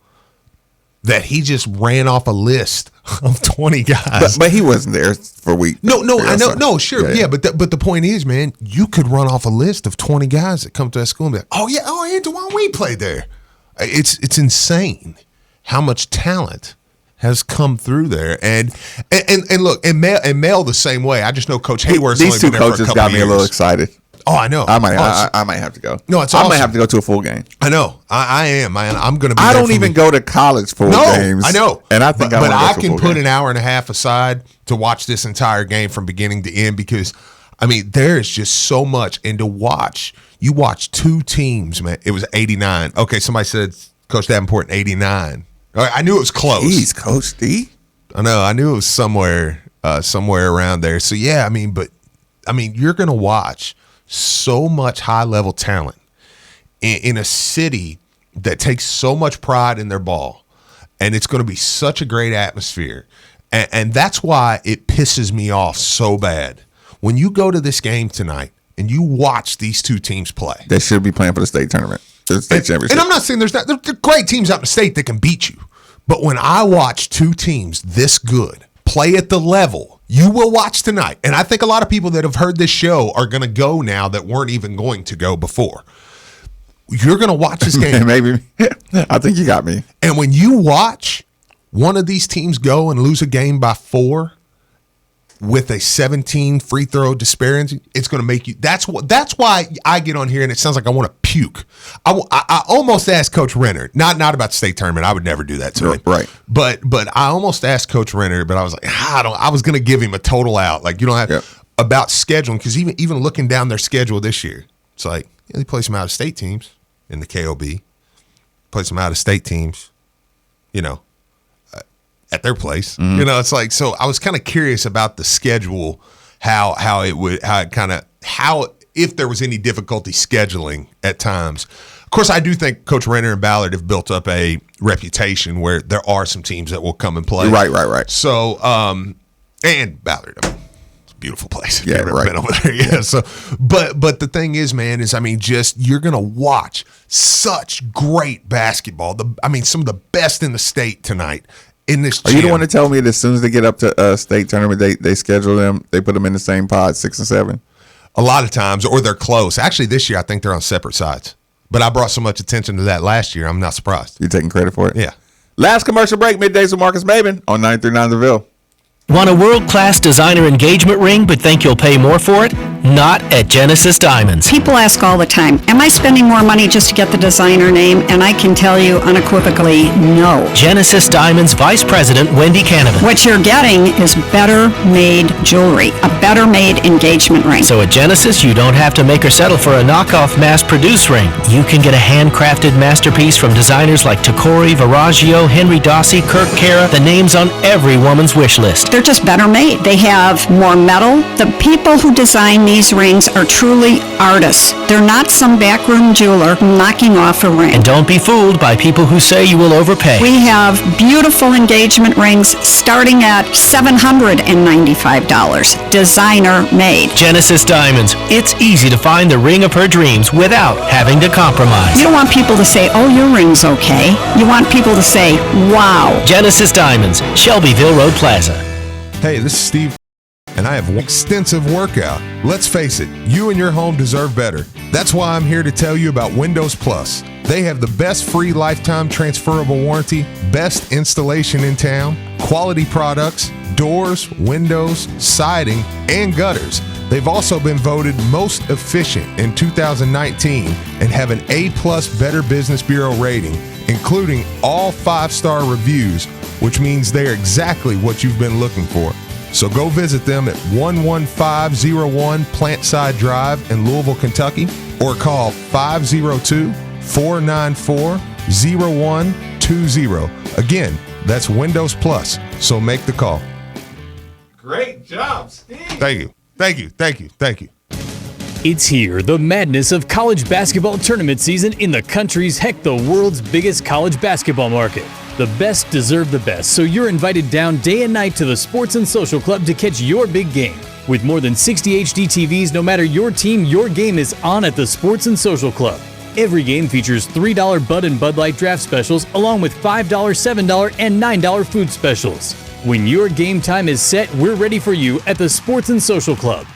That he just ran off a list of 20 guys. But he wasn't there for Wheat. No, I know. No, sure, yeah. But the point is, man, you could run off a list of 20 guys that come to that school and be like, oh yeah, DeJuan Wheat played there. It's insane how much talent has come through there, and look, and Mel the same way. I just know Coach Hayworth's these only two been there coaches for a couple got me years. a little excited. Oh, I know. I might have to go. No, it's I awesome. might have to go to a full game. I know. I am. I'm going to be. I don't even go to college full games. I know. And I think but I can put an hour and a half aside to watch this entire game from beginning to end because, I mean, there is just so much. And to watch, you watch two teams, man. It was 89. Okay, somebody said Coach Davenport in 89. I knew it was close. Jeez, Coach D. I know. I knew it was somewhere around there. So, yeah, I mean, you're going to watch so much high-level talent in a city that takes so much pride in their ball, and it's going to be such a great atmosphere. And that's why it pisses me off so bad. When you go to this game tonight and you watch these two teams play. They should be playing for the state tournament. The state championship. And I'm not saying there's great teams out in the state that can beat you. But when I watch two teams this good play at the level you will watch tonight, and I think a lot of people that have heard this show are going to go now that weren't even going to go before. You're going to watch this game. Maybe. I think you got me. And when you watch one of these teams go and lose a game by 4 with a 17 free throw disparity, it's going to make you. That's why I get on here and it sounds like I want to puke. I almost asked Coach Renner, not about the state tournament. I would never do that to him. Right. But I almost asked Coach Renner, but I was like, I was going to give him a total out. Like, you don't have about scheduling, because even looking down their schedule this year, it's like they play some out of state teams in the KOB, play some out of state teams, at their place. Mm-hmm. It's like, so I was kind of curious about the schedule, if there was any difficulty scheduling at times. Of course, I do think Coach Renner and Ballard have built up a reputation where there are some teams that will come and play. Right. So, and Ballard, it's a beautiful place. Yeah, I've never been over there. Yeah. So, but the thing is, man, you're gonna watch such great basketball. Some of the best in the state tonight. In this Are you the one to tell me that as soon as they get up to state tournament, they schedule them, they put them in the same pod, 6 and 7? A lot of times, or they're close. Actually, this year I think they're on separate sides. But I brought so much attention to that last year, I'm not surprised. You're taking credit for it? Yeah. Last commercial break, Middays with Marcus Maben on 939 The Ville. Want a world-class designer engagement ring but think you'll pay more for it? Not at Genesis Diamonds. People ask all the time, am I spending more money just to get the designer name? And I can tell you unequivocally, no. Genesis Diamonds Vice President Wendy Canavan. What you're getting is better made jewelry, a better made engagement ring. So at Genesis, you don't have to make or settle for a knockoff mass-produced ring. You can get a handcrafted masterpiece from designers like Tacori, Verragio, Henry Dossi, Kirk Cara, the names on every woman's wish list. They're just better made. They have more metal. The people who design these rings are truly artists. They're not some backroom jeweler knocking off a ring. And don't be fooled by people who say you will overpay. We have beautiful engagement rings starting at $795. Designer made. Genesis Diamonds. It's easy to find the ring of her dreams without having to compromise. You don't want people to say, oh, your ring's okay. You want people to say, wow. Genesis Diamonds, Shelbyville Road Plaza. Hey, this is Steve, and I have an extensive workout. Let's face it, you and your home deserve better. That's why I'm here to tell you about Windows Plus. They have the best free lifetime transferable warranty, best installation in town, quality products, doors, windows, siding, and gutters. They've also been voted most efficient in 2019 and have an A+ Better Business Bureau rating, including all 5-star reviews, which means they are exactly what you've been looking for. So go visit them at 11501 Plantside Drive in Louisville, Kentucky, or call 502-494-0120. Again, that's Windows Plus, so make the call. Great job, Steve. Thank you. Thank you. Thank you. Thank you. It's here, the madness of college basketball tournament season in the country's, heck, the world's biggest college basketball market. The best deserve the best, so you're invited down day and night to the Sports and Social Club to catch your big game. With more than 60 HD TVs, no matter your team, your game is on at the Sports and Social Club. Every game features $3 Bud and Bud Light draft specials, along with $5, $7, and $9 food specials. When your game time is set, we're ready for you at the Sports and Social Club.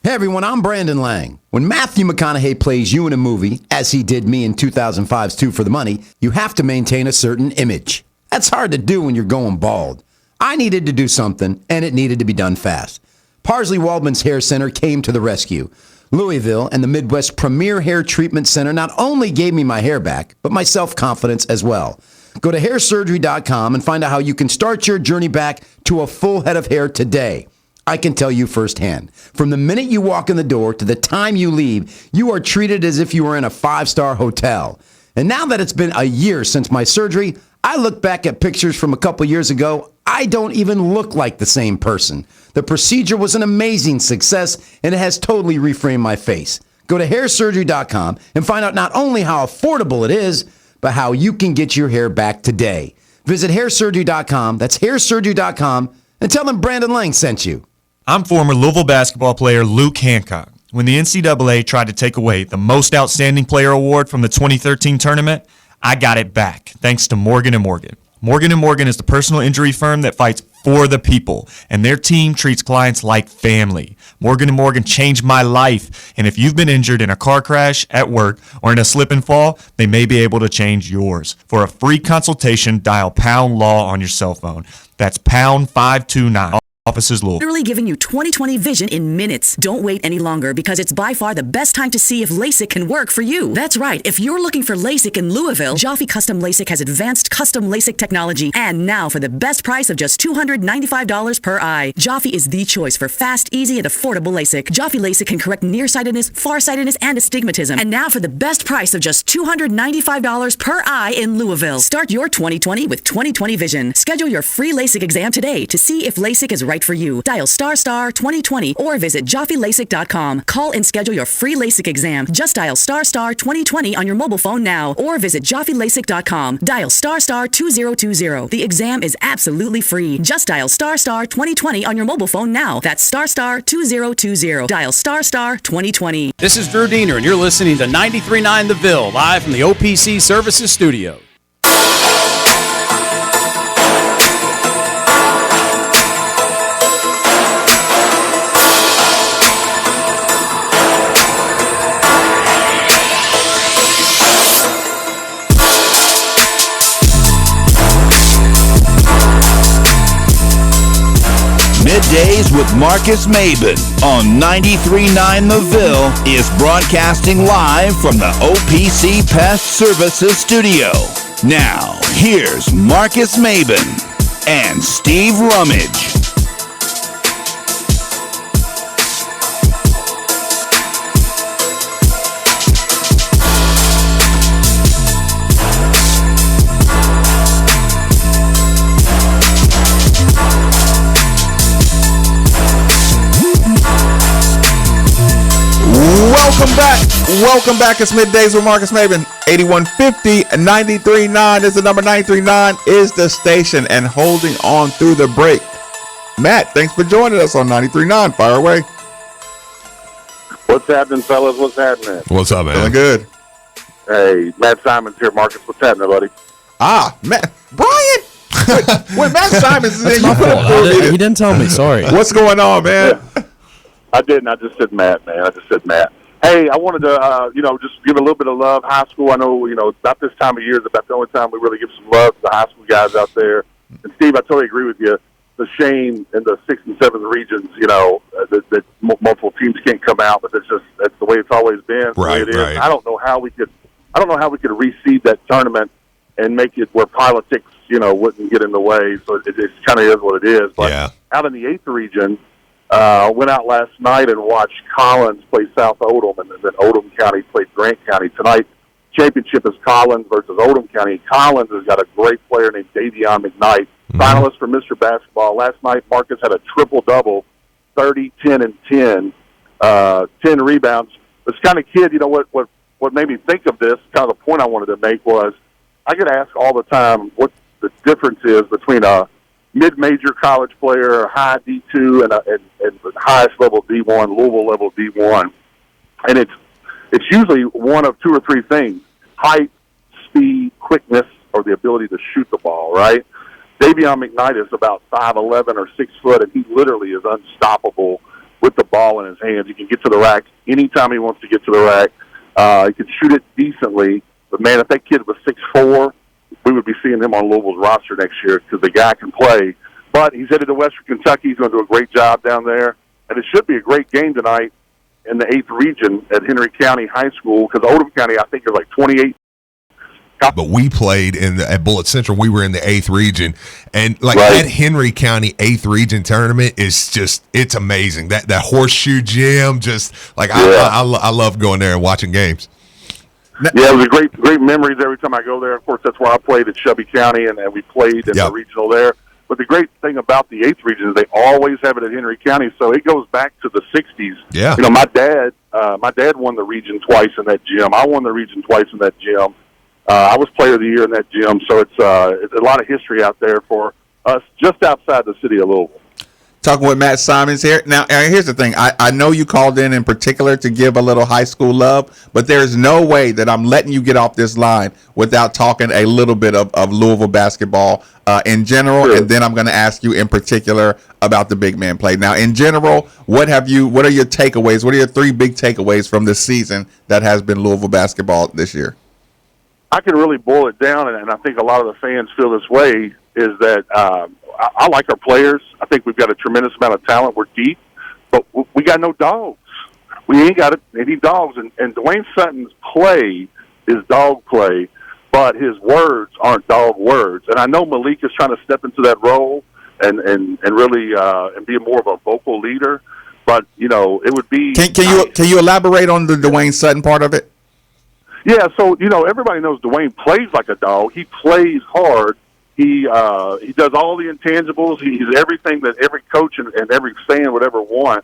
Hey everyone, I'm Brandon Lang. When Matthew McConaughey plays you in a movie, as he did me in 2005's Two for the Money, you have to maintain a certain image. That's hard to do when you're going bald. I needed to do something, and it needed to be done fast. Parsley Waldman's Hair Center came to the rescue. Louisville and the Midwest Premier Hair Treatment Center not only gave me my hair back, but my self-confidence as well. Go to hairsurgery.com and find out how you can start your journey back to a full head of hair today. I can tell you firsthand, from the minute you walk in the door to the time you leave, you are treated as if you were in a 5-star hotel. And now that it's been a year since my surgery, I look back at pictures from a couple years ago, I don't even look like the same person. The procedure was an amazing success, and it has totally reframed my face. Go to hairsurgery.com and find out not only how affordable it is, but how you can get your hair back today. Visit hairsurgery.com, that's hairsurgery.com, and tell them Brandon Lang sent you. I'm former Louisville basketball player Luke Hancock. When the NCAA tried to take away the Most Outstanding Player Award from the 2013 tournament, I got it back, thanks to Morgan & Morgan. Morgan & Morgan is the personal injury firm that fights for the people, and their team treats clients like family. Morgan & Morgan changed my life, and if you've been injured in a car crash, at work, or in a slip and fall, they may be able to change yours. For a free consultation, dial #LAW on your cell phone. That's #529. Offices Louisville. Literally giving you 20/20 vision in minutes. Don't wait any longer because it's by far the best time to see if LASIK can work for you. That's right. If you're looking for LASIK in Louisville, Jaffe Custom LASIK has advanced custom LASIK technology. And now for the best price of just $295 per eye. Jaffe is the choice for fast, easy, and affordable LASIK. Jaffe LASIK can correct nearsightedness, farsightedness, and astigmatism. And now for the best price of just $295 per eye in Louisville. Start your 20/20 with 20/20 vision. Schedule your free LASIK exam today to see if LASIK is right for you. Dial ** 2020 or visit JaffeLASIK.com. Call and schedule your free LASIK exam. Just dial ** 2020 on your mobile phone now or visit JaffeLASIK.com. Dial ** 2020. The exam is absolutely free. Just dial ** 2020 on your mobile phone now. That's ** 2020. Dial ** 2020. This is Drew Diener, and you're listening to 93.9 The Ville, live from the OPC Services Studio. Middays with Marcus Maben on 93.9 The Ville is broadcasting live from the OPC Pest Services Studio. Now, here's Marcus Maben and Steve Rummage. Welcome back. It's Middays with Marcus Maben. 8150 93.9 is the number. 93.9 is the station, and holding on through the break. Matt, thanks for joining us on 93.9. Fire away. What's happening, fellas? What's happening? What's up, man? Feeling good. Hey, Matt Simons here. Marcus, what's happening, buddy? Matt. Brian! When Matt Simons is in, you put He didn't tell me. Sorry. What's going on, man? Yeah. I didn't. I just said Matt, man. I just said Matt. Hey, I wanted to, just give a little bit of love. High school, I know, about this time of year is about the only time we really give some love to the high school guys out there. And, Steve, I totally agree with you. The shame in the 6th and 7th regions, that multiple teams can't come out, but that's the way it's always been. Right, the way it is. right. I don't know how we could reseed that tournament and make it where politics wouldn't get in the way. So it kind of is what it is. But out in the 8th region, went out last night and watched Collins play South Oldham, and then Oldham County played Grant County. Tonight, championship is Collins versus Oldham County. Collins has got a great player named Davion McKnight, finalist for Mr. Basketball. Last night, Marcus had a triple-double, 30, 10, and 10, 10 rebounds. This kind of kid, what made me think of this, kind of the point I wanted to make was, I get asked all the time what the difference is between a mid-major college player, a high D2, and the highest level D1, Louisville level D1. And it's usually one of 2 or 3 things: height, speed, quickness, or the ability to shoot the ball, right? Davion McKnight is about 5'11" or 6 foot, and he literally is unstoppable with the ball in his hands. He can get to the rack anytime he wants to get to the rack. He can shoot it decently. But, man, if that kid was 6'4", we would be seeing him on Louisville's roster next year because the guy can play. But he's headed to Western Kentucky. He's going to do a great job down there. And it should be a great game tonight in the 8th region at Henry County High School because Oldham County, I think, is like 28. But we played at Bullitt Central. We were in the 8th region, and that Henry County 8th region tournament is it's amazing. That horseshoe gym, I love going there and watching games. Yeah, it was a great memories every time I go there. Of course, that's where I played at Shelby County, and we played in the regional there. But the great thing about the 8th region is they always have it at Henry County, so it goes back to the 60s. Yeah. My dad won the region twice in that gym. I won the region twice in that gym. I was player of the year in that gym, so it's a lot of history out there for us just outside the city of Louisville. Talking with Matt Simons here. Now, here's the thing. I know you called in particular to give a little high school love, but there's no way that I'm letting you get off this line without talking a little bit of Louisville basketball in general, sure. And then I'm going to ask you in particular about the big man play. Now, in general, what are your takeaways? What are your 3 big takeaways from this season that has been Louisville basketball this year? I can really boil it down, and I think a lot of the fans feel this way, is that I like our players. I think we've got a tremendous amount of talent. We're deep, but we got no dogs. We ain't got any dogs. And Dwayne Sutton's play is dog play, but his words aren't dog words. And I know Malik is trying to step into that role and really and be more of a vocal leader. But, it would be... Can you elaborate on the Dwayne Sutton part of it? Yeah, so, everybody knows Dwayne plays like a dog. He plays hard. He does all the intangibles. He's everything that every coach and every fan would ever want,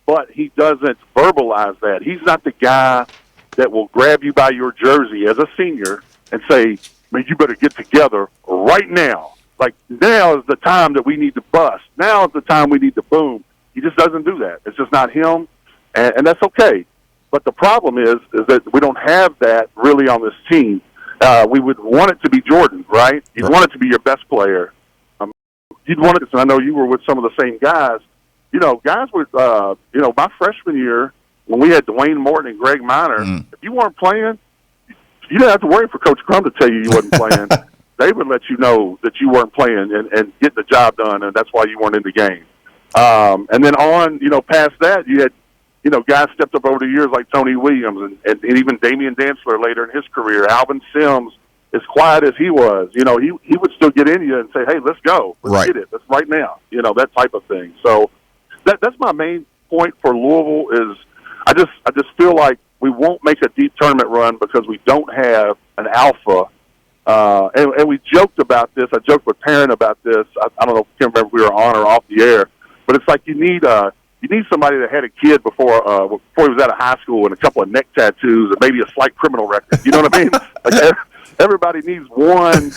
but he doesn't verbalize that. He's not the guy that will grab you by your jersey as a senior and say, man, you better get together right now. Like, now is the time that we need to bust. Now is the time we need to boom. He just doesn't do that. It's just not him, and that's okay. But the problem is that we don't have that really on this team. We would want it to be Jordan, right? You'd want it to be your best player. You'd want it, and I know you were with some of the same guys. Guys with, my freshman year, when we had Dwayne Morton and Greg Minor, if you weren't playing, you didn't have to worry for Coach Crum to tell you wasn't playing. They would let you know that you weren't playing and get the job done, and that's why you weren't in the game. And then on, past that, you had, guys stepped up over the years like Tony Williams and even Damian Dantzler later in his career. Alvin Sims, as quiet as he was, he would still get in you and say, hey, let's go. Let's get it. That's right now. That type of thing. So that's my main point for Louisville is I just feel like we won't make a deep tournament run because we don't have an alpha. And we joked about this. I joked with Perrin about this. I don't know, I can't remember if we were on or off the air, but it's like you need somebody that had a kid before he was out of high school and a couple of neck tattoos and maybe a slight criminal record. You know what I mean? Like everybody needs one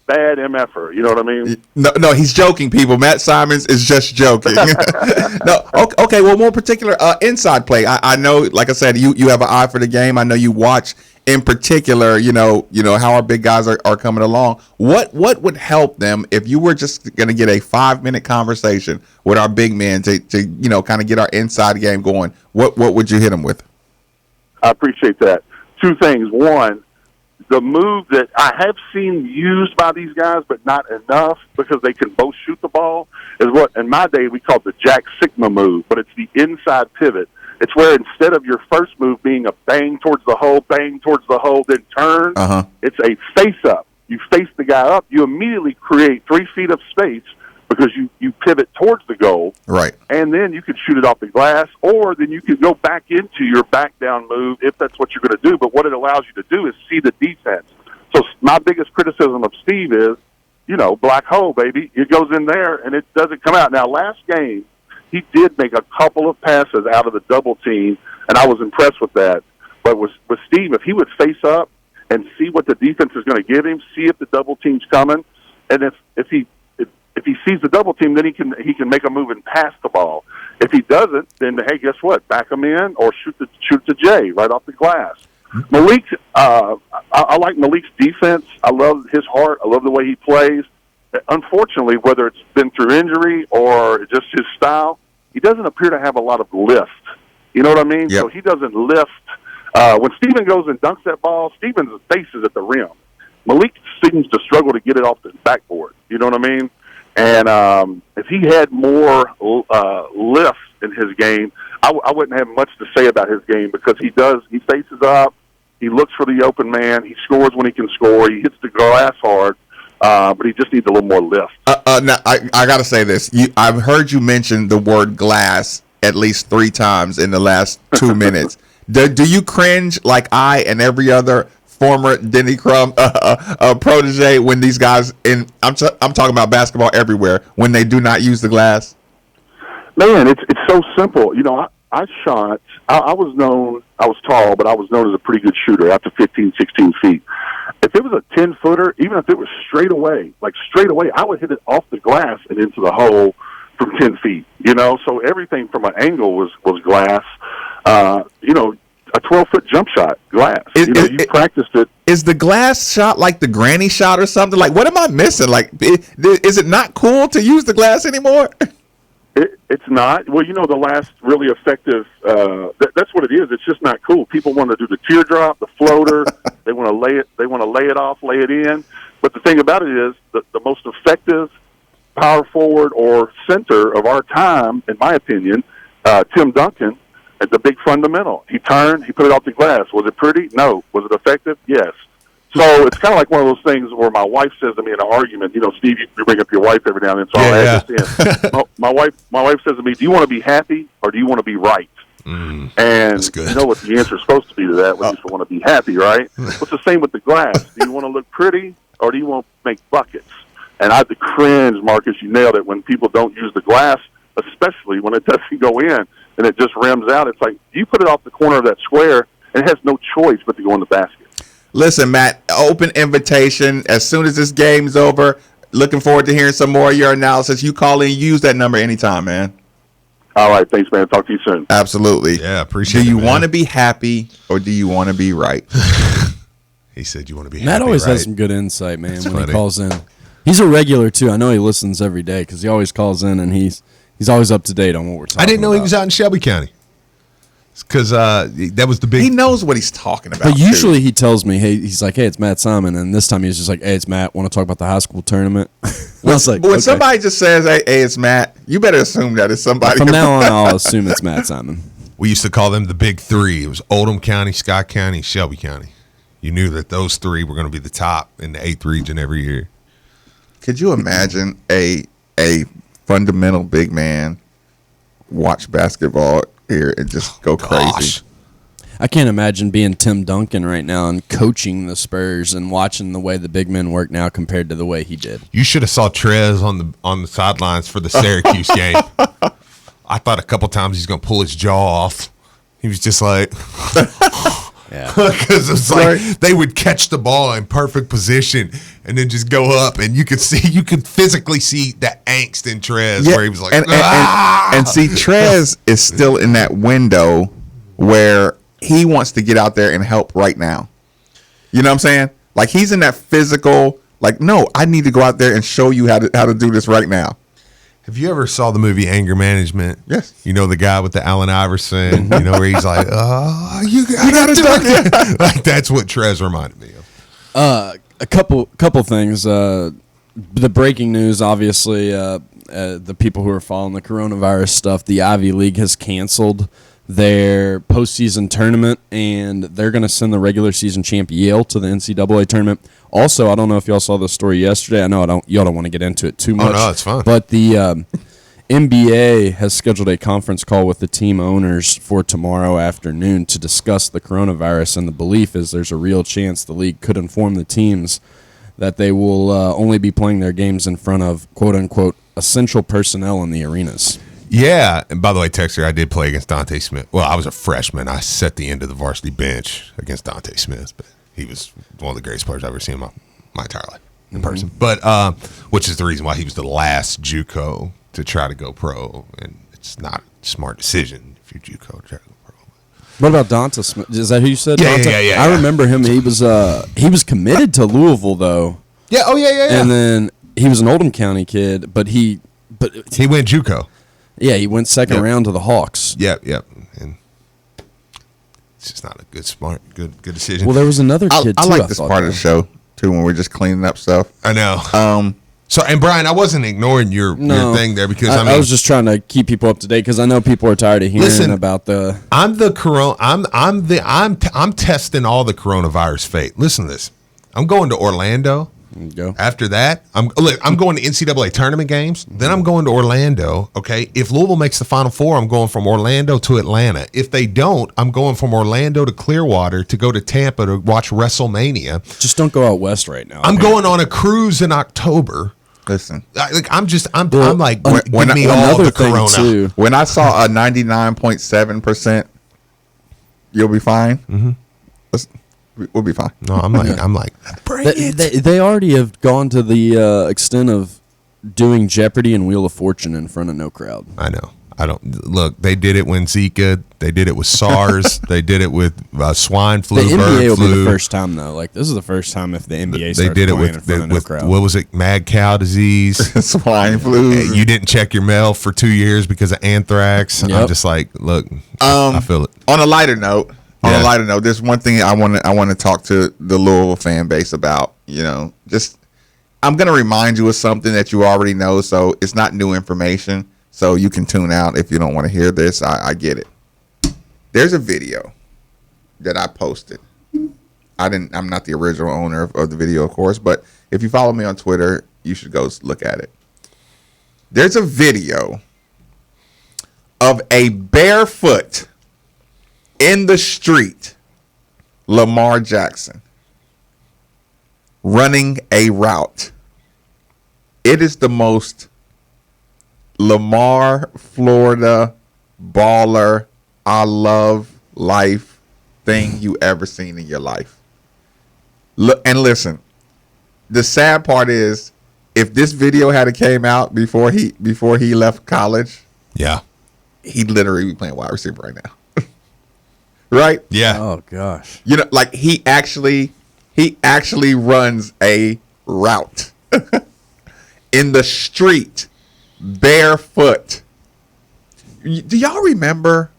bad MFer. You know what I mean? No, he's joking, people. Matt Simons is just joking. No, okay. Well, more particular, inside play. I know, like I said, you have an eye for the game. I know you watch in particular, you know how our big guys are coming along. What would help them if you were just going to get a 5-minute conversation with our big men to kind of get our inside game going? What would you hit them with? I appreciate that. 2 things. One, the move that I have seen used by these guys, but not enough because they can both shoot the ball, is what in my day we called the Jack Sigma move, but it's the inside pivot. It's where instead of your first move being a bang towards the hole, then turn, it's a face-up. you face the guy up, you immediately create 3 feet of space because you pivot towards the goal. Right. And then you can shoot it off the glass, or then you can go back into your back down move if that's what you're going to do. But what it allows you to do is see the defense. So my biggest criticism of Steve is, black hole, baby. It goes in there, and it doesn't come out. Now, last game, he did make a couple of passes out of the double team, and I was impressed with that. But with Steve, if he would face up and see what the defense is going to give him, see if the double team's coming, and if he sees the double team, then he can make a move and pass the ball. If he doesn't, then hey, guess what? Back him in or shoot the J right off the glass. Malik, I like Malik's defense. I love his heart. I love the way he plays. Unfortunately, whether it's been through injury or just his style, he doesn't appear to have a lot of lift. You know what I mean? Yep. So he doesn't lift. When Steven goes and dunks that ball, Steven's face is at the rim. Malik seems to struggle to get it off the backboard. You know what I mean? And if he had more lift in his game, I wouldn't have much to say about his game because he faces up, he looks for the open man, he scores when he can score, he hits the glass hard, but he just needs a little more lift. Now, I got to say this. I've heard you mention the word glass at least 3 times in the last 2 minutes. Do you cringe like I and every other former Denny Crum protege when these guys, I'm talking about basketball everywhere, when they do not use the glass? Man, it's so simple. I shot. I was tall, but I was known as a pretty good shooter after 15, 16 feet. If it was a 10-footer, even if it was straight away, I would hit it off the glass and into the hole from 10 feet. So everything from an angle was glass. A 12-foot jump shot, glass. You practiced it. Is the glass shot like the granny shot or something? Like, what am I missing? Like, is it not cool to use the glass anymore? It's not. Well, the last really effective, that's what it is. It's just not cool. People want to do the teardrop, the floater. They want to lay it off, lay it in. But the thing about it is the most effective power forward or center of our time, in my opinion, Tim Duncan, at the big fundamental. He turned, he put it off the glass. Was it pretty? No. Was it effective? Yes. So it's kind of like one of those things where my wife says to me in an argument, Steve, you bring up your wife every now and then, so I'll add this in. my wife says to me, do you want to be happy or do you want to be right? And you know what the answer is supposed to be to that, which is to want to be happy, right? It's the same with the glass. Do you want to look pretty or do you want to make buckets? And I have to cringe, Marcus, you nailed it, when people don't use the glass, especially when it doesn't go in and it just rims out. It's like, you put it off the corner of that square and it has no choice but to go in the basket. Listen, Matt, open invitation. As soon as this game's over, looking forward to hearing some more of your analysis. You call in, use that number anytime, man. All right, thanks, man. Talk to you soon. Absolutely. Yeah, appreciate it. Do you want to be happy or do you want to be right? He said you want to be happy. Matt always right? has some good insight, man, when funny. he calls in. He's a regular, too. I know he listens every day because he always calls in and he's always up to date on what we're talking about. I didn't know he was out in Shelby County. Because that was the big... He knows what he's talking about. But usually he tells me, hey, he's like, hey, it's Matt Simon. And this time he was just like, hey, it's Matt. Want to talk about the high school tournament? I was like, when somebody just says, hey, it's Matt, you better assume that it's somebody. From now on, I'll assume it's Matt Simon. We used to call them the big 3. It was Oldham County, Scott County, Shelby County. You knew that those 3 were going to be the top in the 8th region every year. Could you imagine a fundamental big man watch basketball here and just go crazy? I can't imagine being Tim Duncan right now and coaching the Spurs and watching the way the big men work now compared to the way he did. You should have saw Trez on the sidelines for the Syracuse game. I thought a couple times he's going to pull his jaw off. He was just like... Yeah, because it's like they would catch the ball in perfect position and then just go up, and you could physically see the angst in Trez where he was like, and see, Trez is still in that window where he wants to get out there and help right now. You know what I'm saying? Like, he's in that physical, like, no, I need to go out there and show you how to do this right now. Have you ever saw the movie Anger Management? Yes. You know, the guy with the Allen Iverson, where he's like, you got to do it. Like, that's what Trez reminded me of. A couple things. The breaking news, obviously, the people who are following the coronavirus stuff, the Ivy League has canceled their postseason tournament, and they're going to send the regular season champ Yale to the NCAA tournament. Also, I don't know if y'all saw the story yesterday. I know y'all don't want to get into it too much. Oh, no, it's fine. But the NBA has scheduled a conference call with the team owners for tomorrow afternoon to discuss the coronavirus, and the belief is there's a real chance the league could inform the teams that they will only be playing their games in front of, quote-unquote, essential personnel in the arenas. Yeah, and by the way, Texter, I did play against Dante Smith. Well, I was a freshman. I set the end of the varsity bench against Dante Smith, but he was one of the greatest players I've ever seen in my entire life in person. But which is the reason why he was the last JUCO to try to go pro, and it's not a smart decision if you're JUCO to try to go pro. What about Dante Smith? Is that who you said? Yeah, Dante? yeah. I remember him. He was committed to Louisville though. Yeah. Oh yeah. And then he was an Oldham County kid, but he went JUCO. Yeah, he went second round to the Hawks. Yep. And it's just not a good decision. Well, there was another kid I too. like this part of the show too when we're just cleaning up stuff. I know. So, and Brian, I wasn't ignoring your thing there because I was just trying to keep people up to date because I know people are tired of hearing about the. I'm testing all the coronavirus fate. Listen to this. I'm going to Orlando. Go. After that, I'm going to NCAA tournament games. Then I'm going to Orlando. Okay, if Louisville makes the Final Four, I'm going from Orlando to Atlanta. If they don't, I'm going from Orlando to Clearwater to go to Tampa to watch WrestleMania. Just don't go out west right now. I'm going on a cruise in October. Listen, I'm like, give me all the corona. Too. When I saw a 99.7%, you'll be fine. Mm-hmm. We'll be fine. No, I'm like, bring it. They already have gone to the extent of doing Jeopardy and Wheel of Fortune in front of no crowd. I know. I don't look. They did it when Zika. They did it with SARS. They did it with swine flu. The NBA will flu. be the first time though. Like this is the first time if the NBA they did it with what was it? Mad cow disease, swine flu. You didn't check your mail for 2 years because of anthrax. Yep. I'm just like, look, I feel it. On a lighter note, there's one thing I want to talk to the Louisville fan base about. I'm going to remind you of something that you already know, so it's not new information. So you can tune out if you don't want to hear this. I get it. There's a video that I posted. I'm not the original owner of the video, of course, but if you follow me on Twitter, you should go look at it. There's a video of a barefoot in the street Lamar Jackson running a route. It is the most Lamar, Florida, baller, I love life thing you ever seen in your life. Look and listen. The sad part is, if this video had came out before he left college, he'd literally be playing wide receiver right now. Right? Yeah. Oh gosh. Like he actually runs a route in the street. Barefoot. Do y'all remember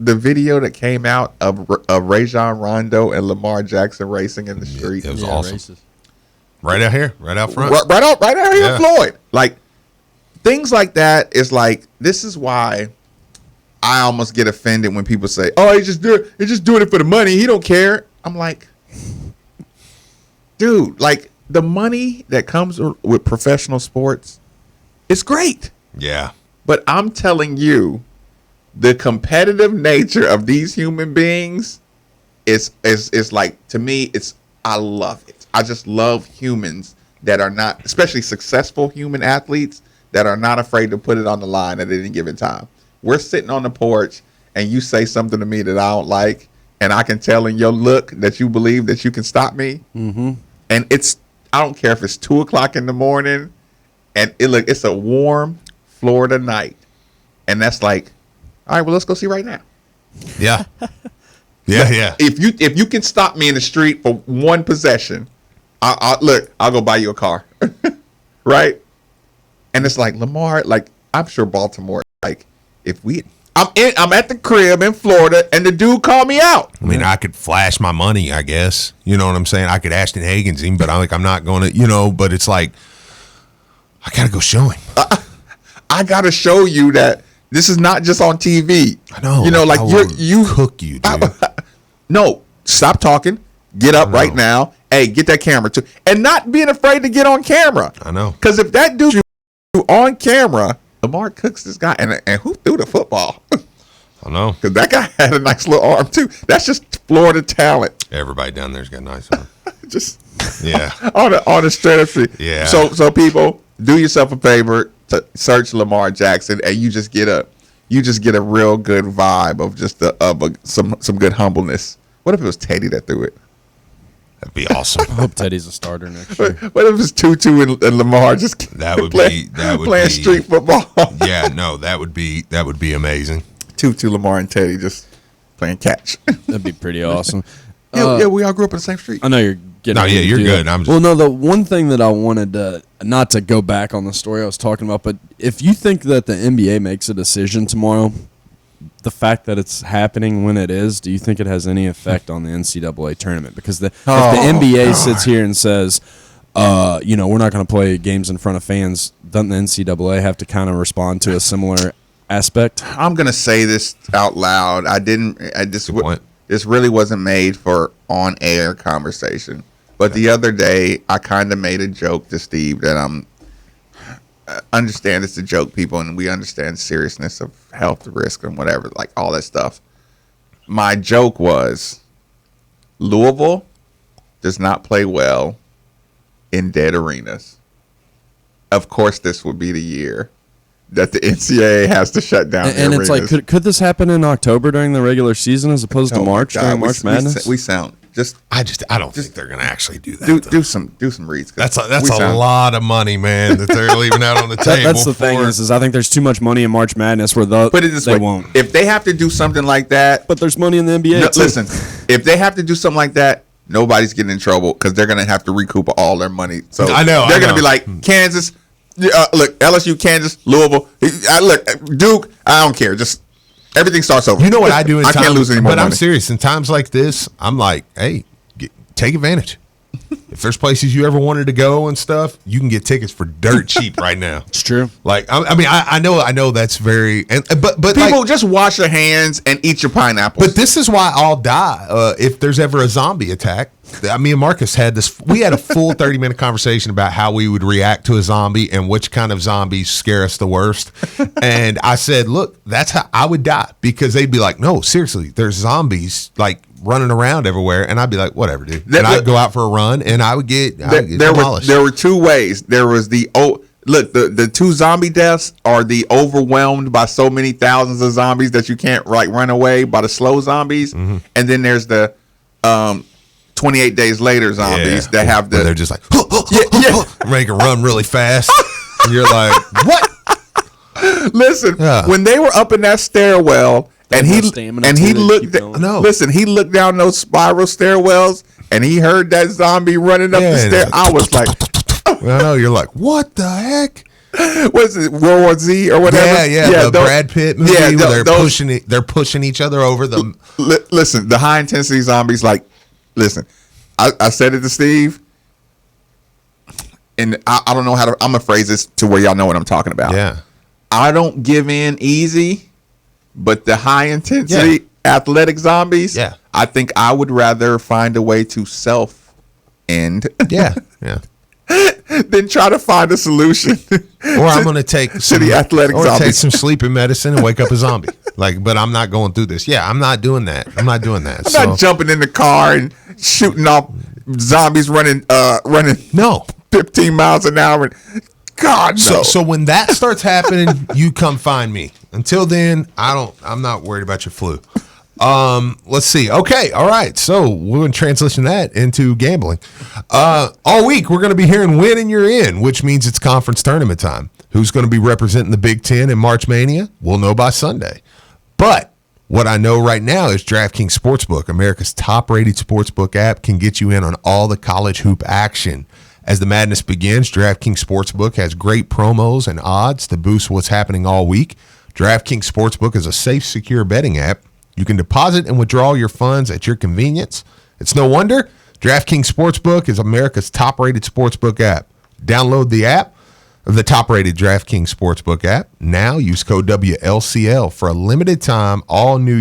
the video that came out of Rajon Rondo and Lamar Jackson racing in the street? It was awesome. Races. Right out here, right out front. Right out here in Floyd. Like, things like that is like, this is why I almost get offended when people say, oh, he's just doing it for the money. He don't care. I'm like, dude, like, the money that comes with professional sports, it's great. Yeah. But I'm telling you, the competitive nature of these human beings is like, to me, I love it. I just love humans that are not, especially successful human athletes that are not afraid to put it on the line at any given time. We're sitting on the porch and you say something to me that I don't like, and I can tell in your look that you believe that you can stop me. Mm-hmm. And I don't care if it's 2:00 in the morning and it's a warm Florida night. And that's like, all right, well, let's go see right now. Yeah. Yeah. If you can stop me in the street for one possession, I'll go buy you a car. Right? And it's like, Lamar, like, I'm sure Baltimore, like, I'm at the crib in Florida and the dude called me out. I mean, I could flash my money, I guess. You know what I'm saying? I could Ashton Higgins him, but I'm not going to, but it's like, I got to go show him. I got to show you that This is not just on TV. I know. You know, like you cook you, dude. No, stop talking. Get up right now. Hey, get that camera too, and not being afraid to get on camera. I know. Because if that dude on camera, Lamar cooks this guy, and who threw the football? I know. Because that guy had a nice little arm too. That's just Florida talent. Everybody down there's got nice arm. Just yeah. on the straight up street. Yeah. So people, do yourself a favor to search Lamar Jackson, and you just get a real good vibe of just some good humbleness. What if it was Teddy that threw it? That'd be awesome. I hope Teddy's a starter next year. What if it's Tutu and Lamar just playing street football? Yeah, no, that would be amazing. Tutu, Lamar, and Teddy just playing catch. That'd be pretty awesome. Yeah, we all grew up in the same street. I know you're getting. No, yeah, you're good. I'm just, well, no, the one thing that I wanted to not to go back on the story I was talking about, but if you think that the NBA makes a decision tomorrow, the fact that it's happening when it is, do you think it has any effect on the NCAA tournament? Because if the NBA sits here and says, we're not going to play games in front of fans, doesn't the NCAA have to kind of respond to a similar aspect? I'm going to say this out loud. This really wasn't made for on-air conversation. But the other day, I kind of made a joke to Steve that understand it's a joke, people, and we understand the seriousness of health risk and whatever, like all that stuff. My joke was, Louisville does not play well in dead arenas. Of course, this would be the year that the NCAA has to shut down. And it's arenas. like, could this happen in October during the regular season as opposed to March during March Madness? I don't think they're going to actually do that. Do some reads. That's a lot of money, man, that they're leaving out on the table. That's the thing is I think there's too much money in March Madness where put it this way, won't. If they have to do something like that, but there's money in the NBA. Too. Listen, if they have to do something like that, nobody's getting in trouble because they're going to have to recoup all their money. So I know they're going to be like Kansas. Look, LSU, Kansas, Louisville. Look, Duke. I don't care. Just everything starts over. You know what I do? I can't lose any more money. But I'm serious. In times like this, I'm like, hey, take advantage. If there's places you ever wanted to go and stuff, you can get tickets for dirt cheap right now. It's true. Like, I know that's very, but people just wash your hands and eat your pineapples. But this is why I'll die if there's ever a zombie attack. Me and Marcus had this. We had a full 30-minute conversation about how we would react to a zombie and which kind of zombies scare us the worst. And I said, look, that's how I would die, because they'd be like, no, seriously, there's zombies like running around everywhere, and I'd be like, whatever, dude. And I'd go out for a run, and I would get demolished. There were two ways. There was the two zombie deaths are the overwhelmed by so many thousands of zombies that you can't run away by the slow zombies, and then there's the 28 days later zombies that have they're just like make a run really fast, and you're like, what? Listen, when they were up in that stairwell. And he looked down those spiral stairwells, and he heard that zombie running up the stair. I was like, well, I know, you're like, what the heck? What's it, World War Z or whatever? Yeah, the Brad Pitt movie where they're pushing each other over them. Listen, the high intensity zombies. Like, listen, I said it to Steve, and I don't know how to. I'm gonna phrase this to where y'all know what I'm talking about. Yeah, I don't give in easy. But the high intensity athletic zombies, I think I would rather find a way to self end. Yeah. Than try to find a solution. Or I'm going to take the athletic zombies. Take some sleeping medicine and wake up a zombie. But I'm not going through this. Yeah, I'm not doing that. I'm not not jumping in the car and shooting off zombies running 15 miles an hour. God, no. So when that starts happening, you come find me. Until then, I'm not worried about your flu. Let's see. Okay, all right. So we're going to transition that into gambling. All week we're going to be hearing win and you're in, which means it's conference tournament time. Who's going to be representing the Big Ten in March Mania? We'll know by Sunday. But what I know right now is DraftKings Sportsbook, America's top-rated sportsbook app, can get you in on all the college hoop action. As the madness begins, DraftKings Sportsbook has great promos and odds to boost what's happening all week. DraftKings Sportsbook is a safe, secure betting app. You can deposit and withdraw your funds at your convenience. It's no wonder DraftKings Sportsbook is America's top-rated sportsbook app. Download the app the top-rated DraftKings Sportsbook app. Now use code WLCL for a limited time. All new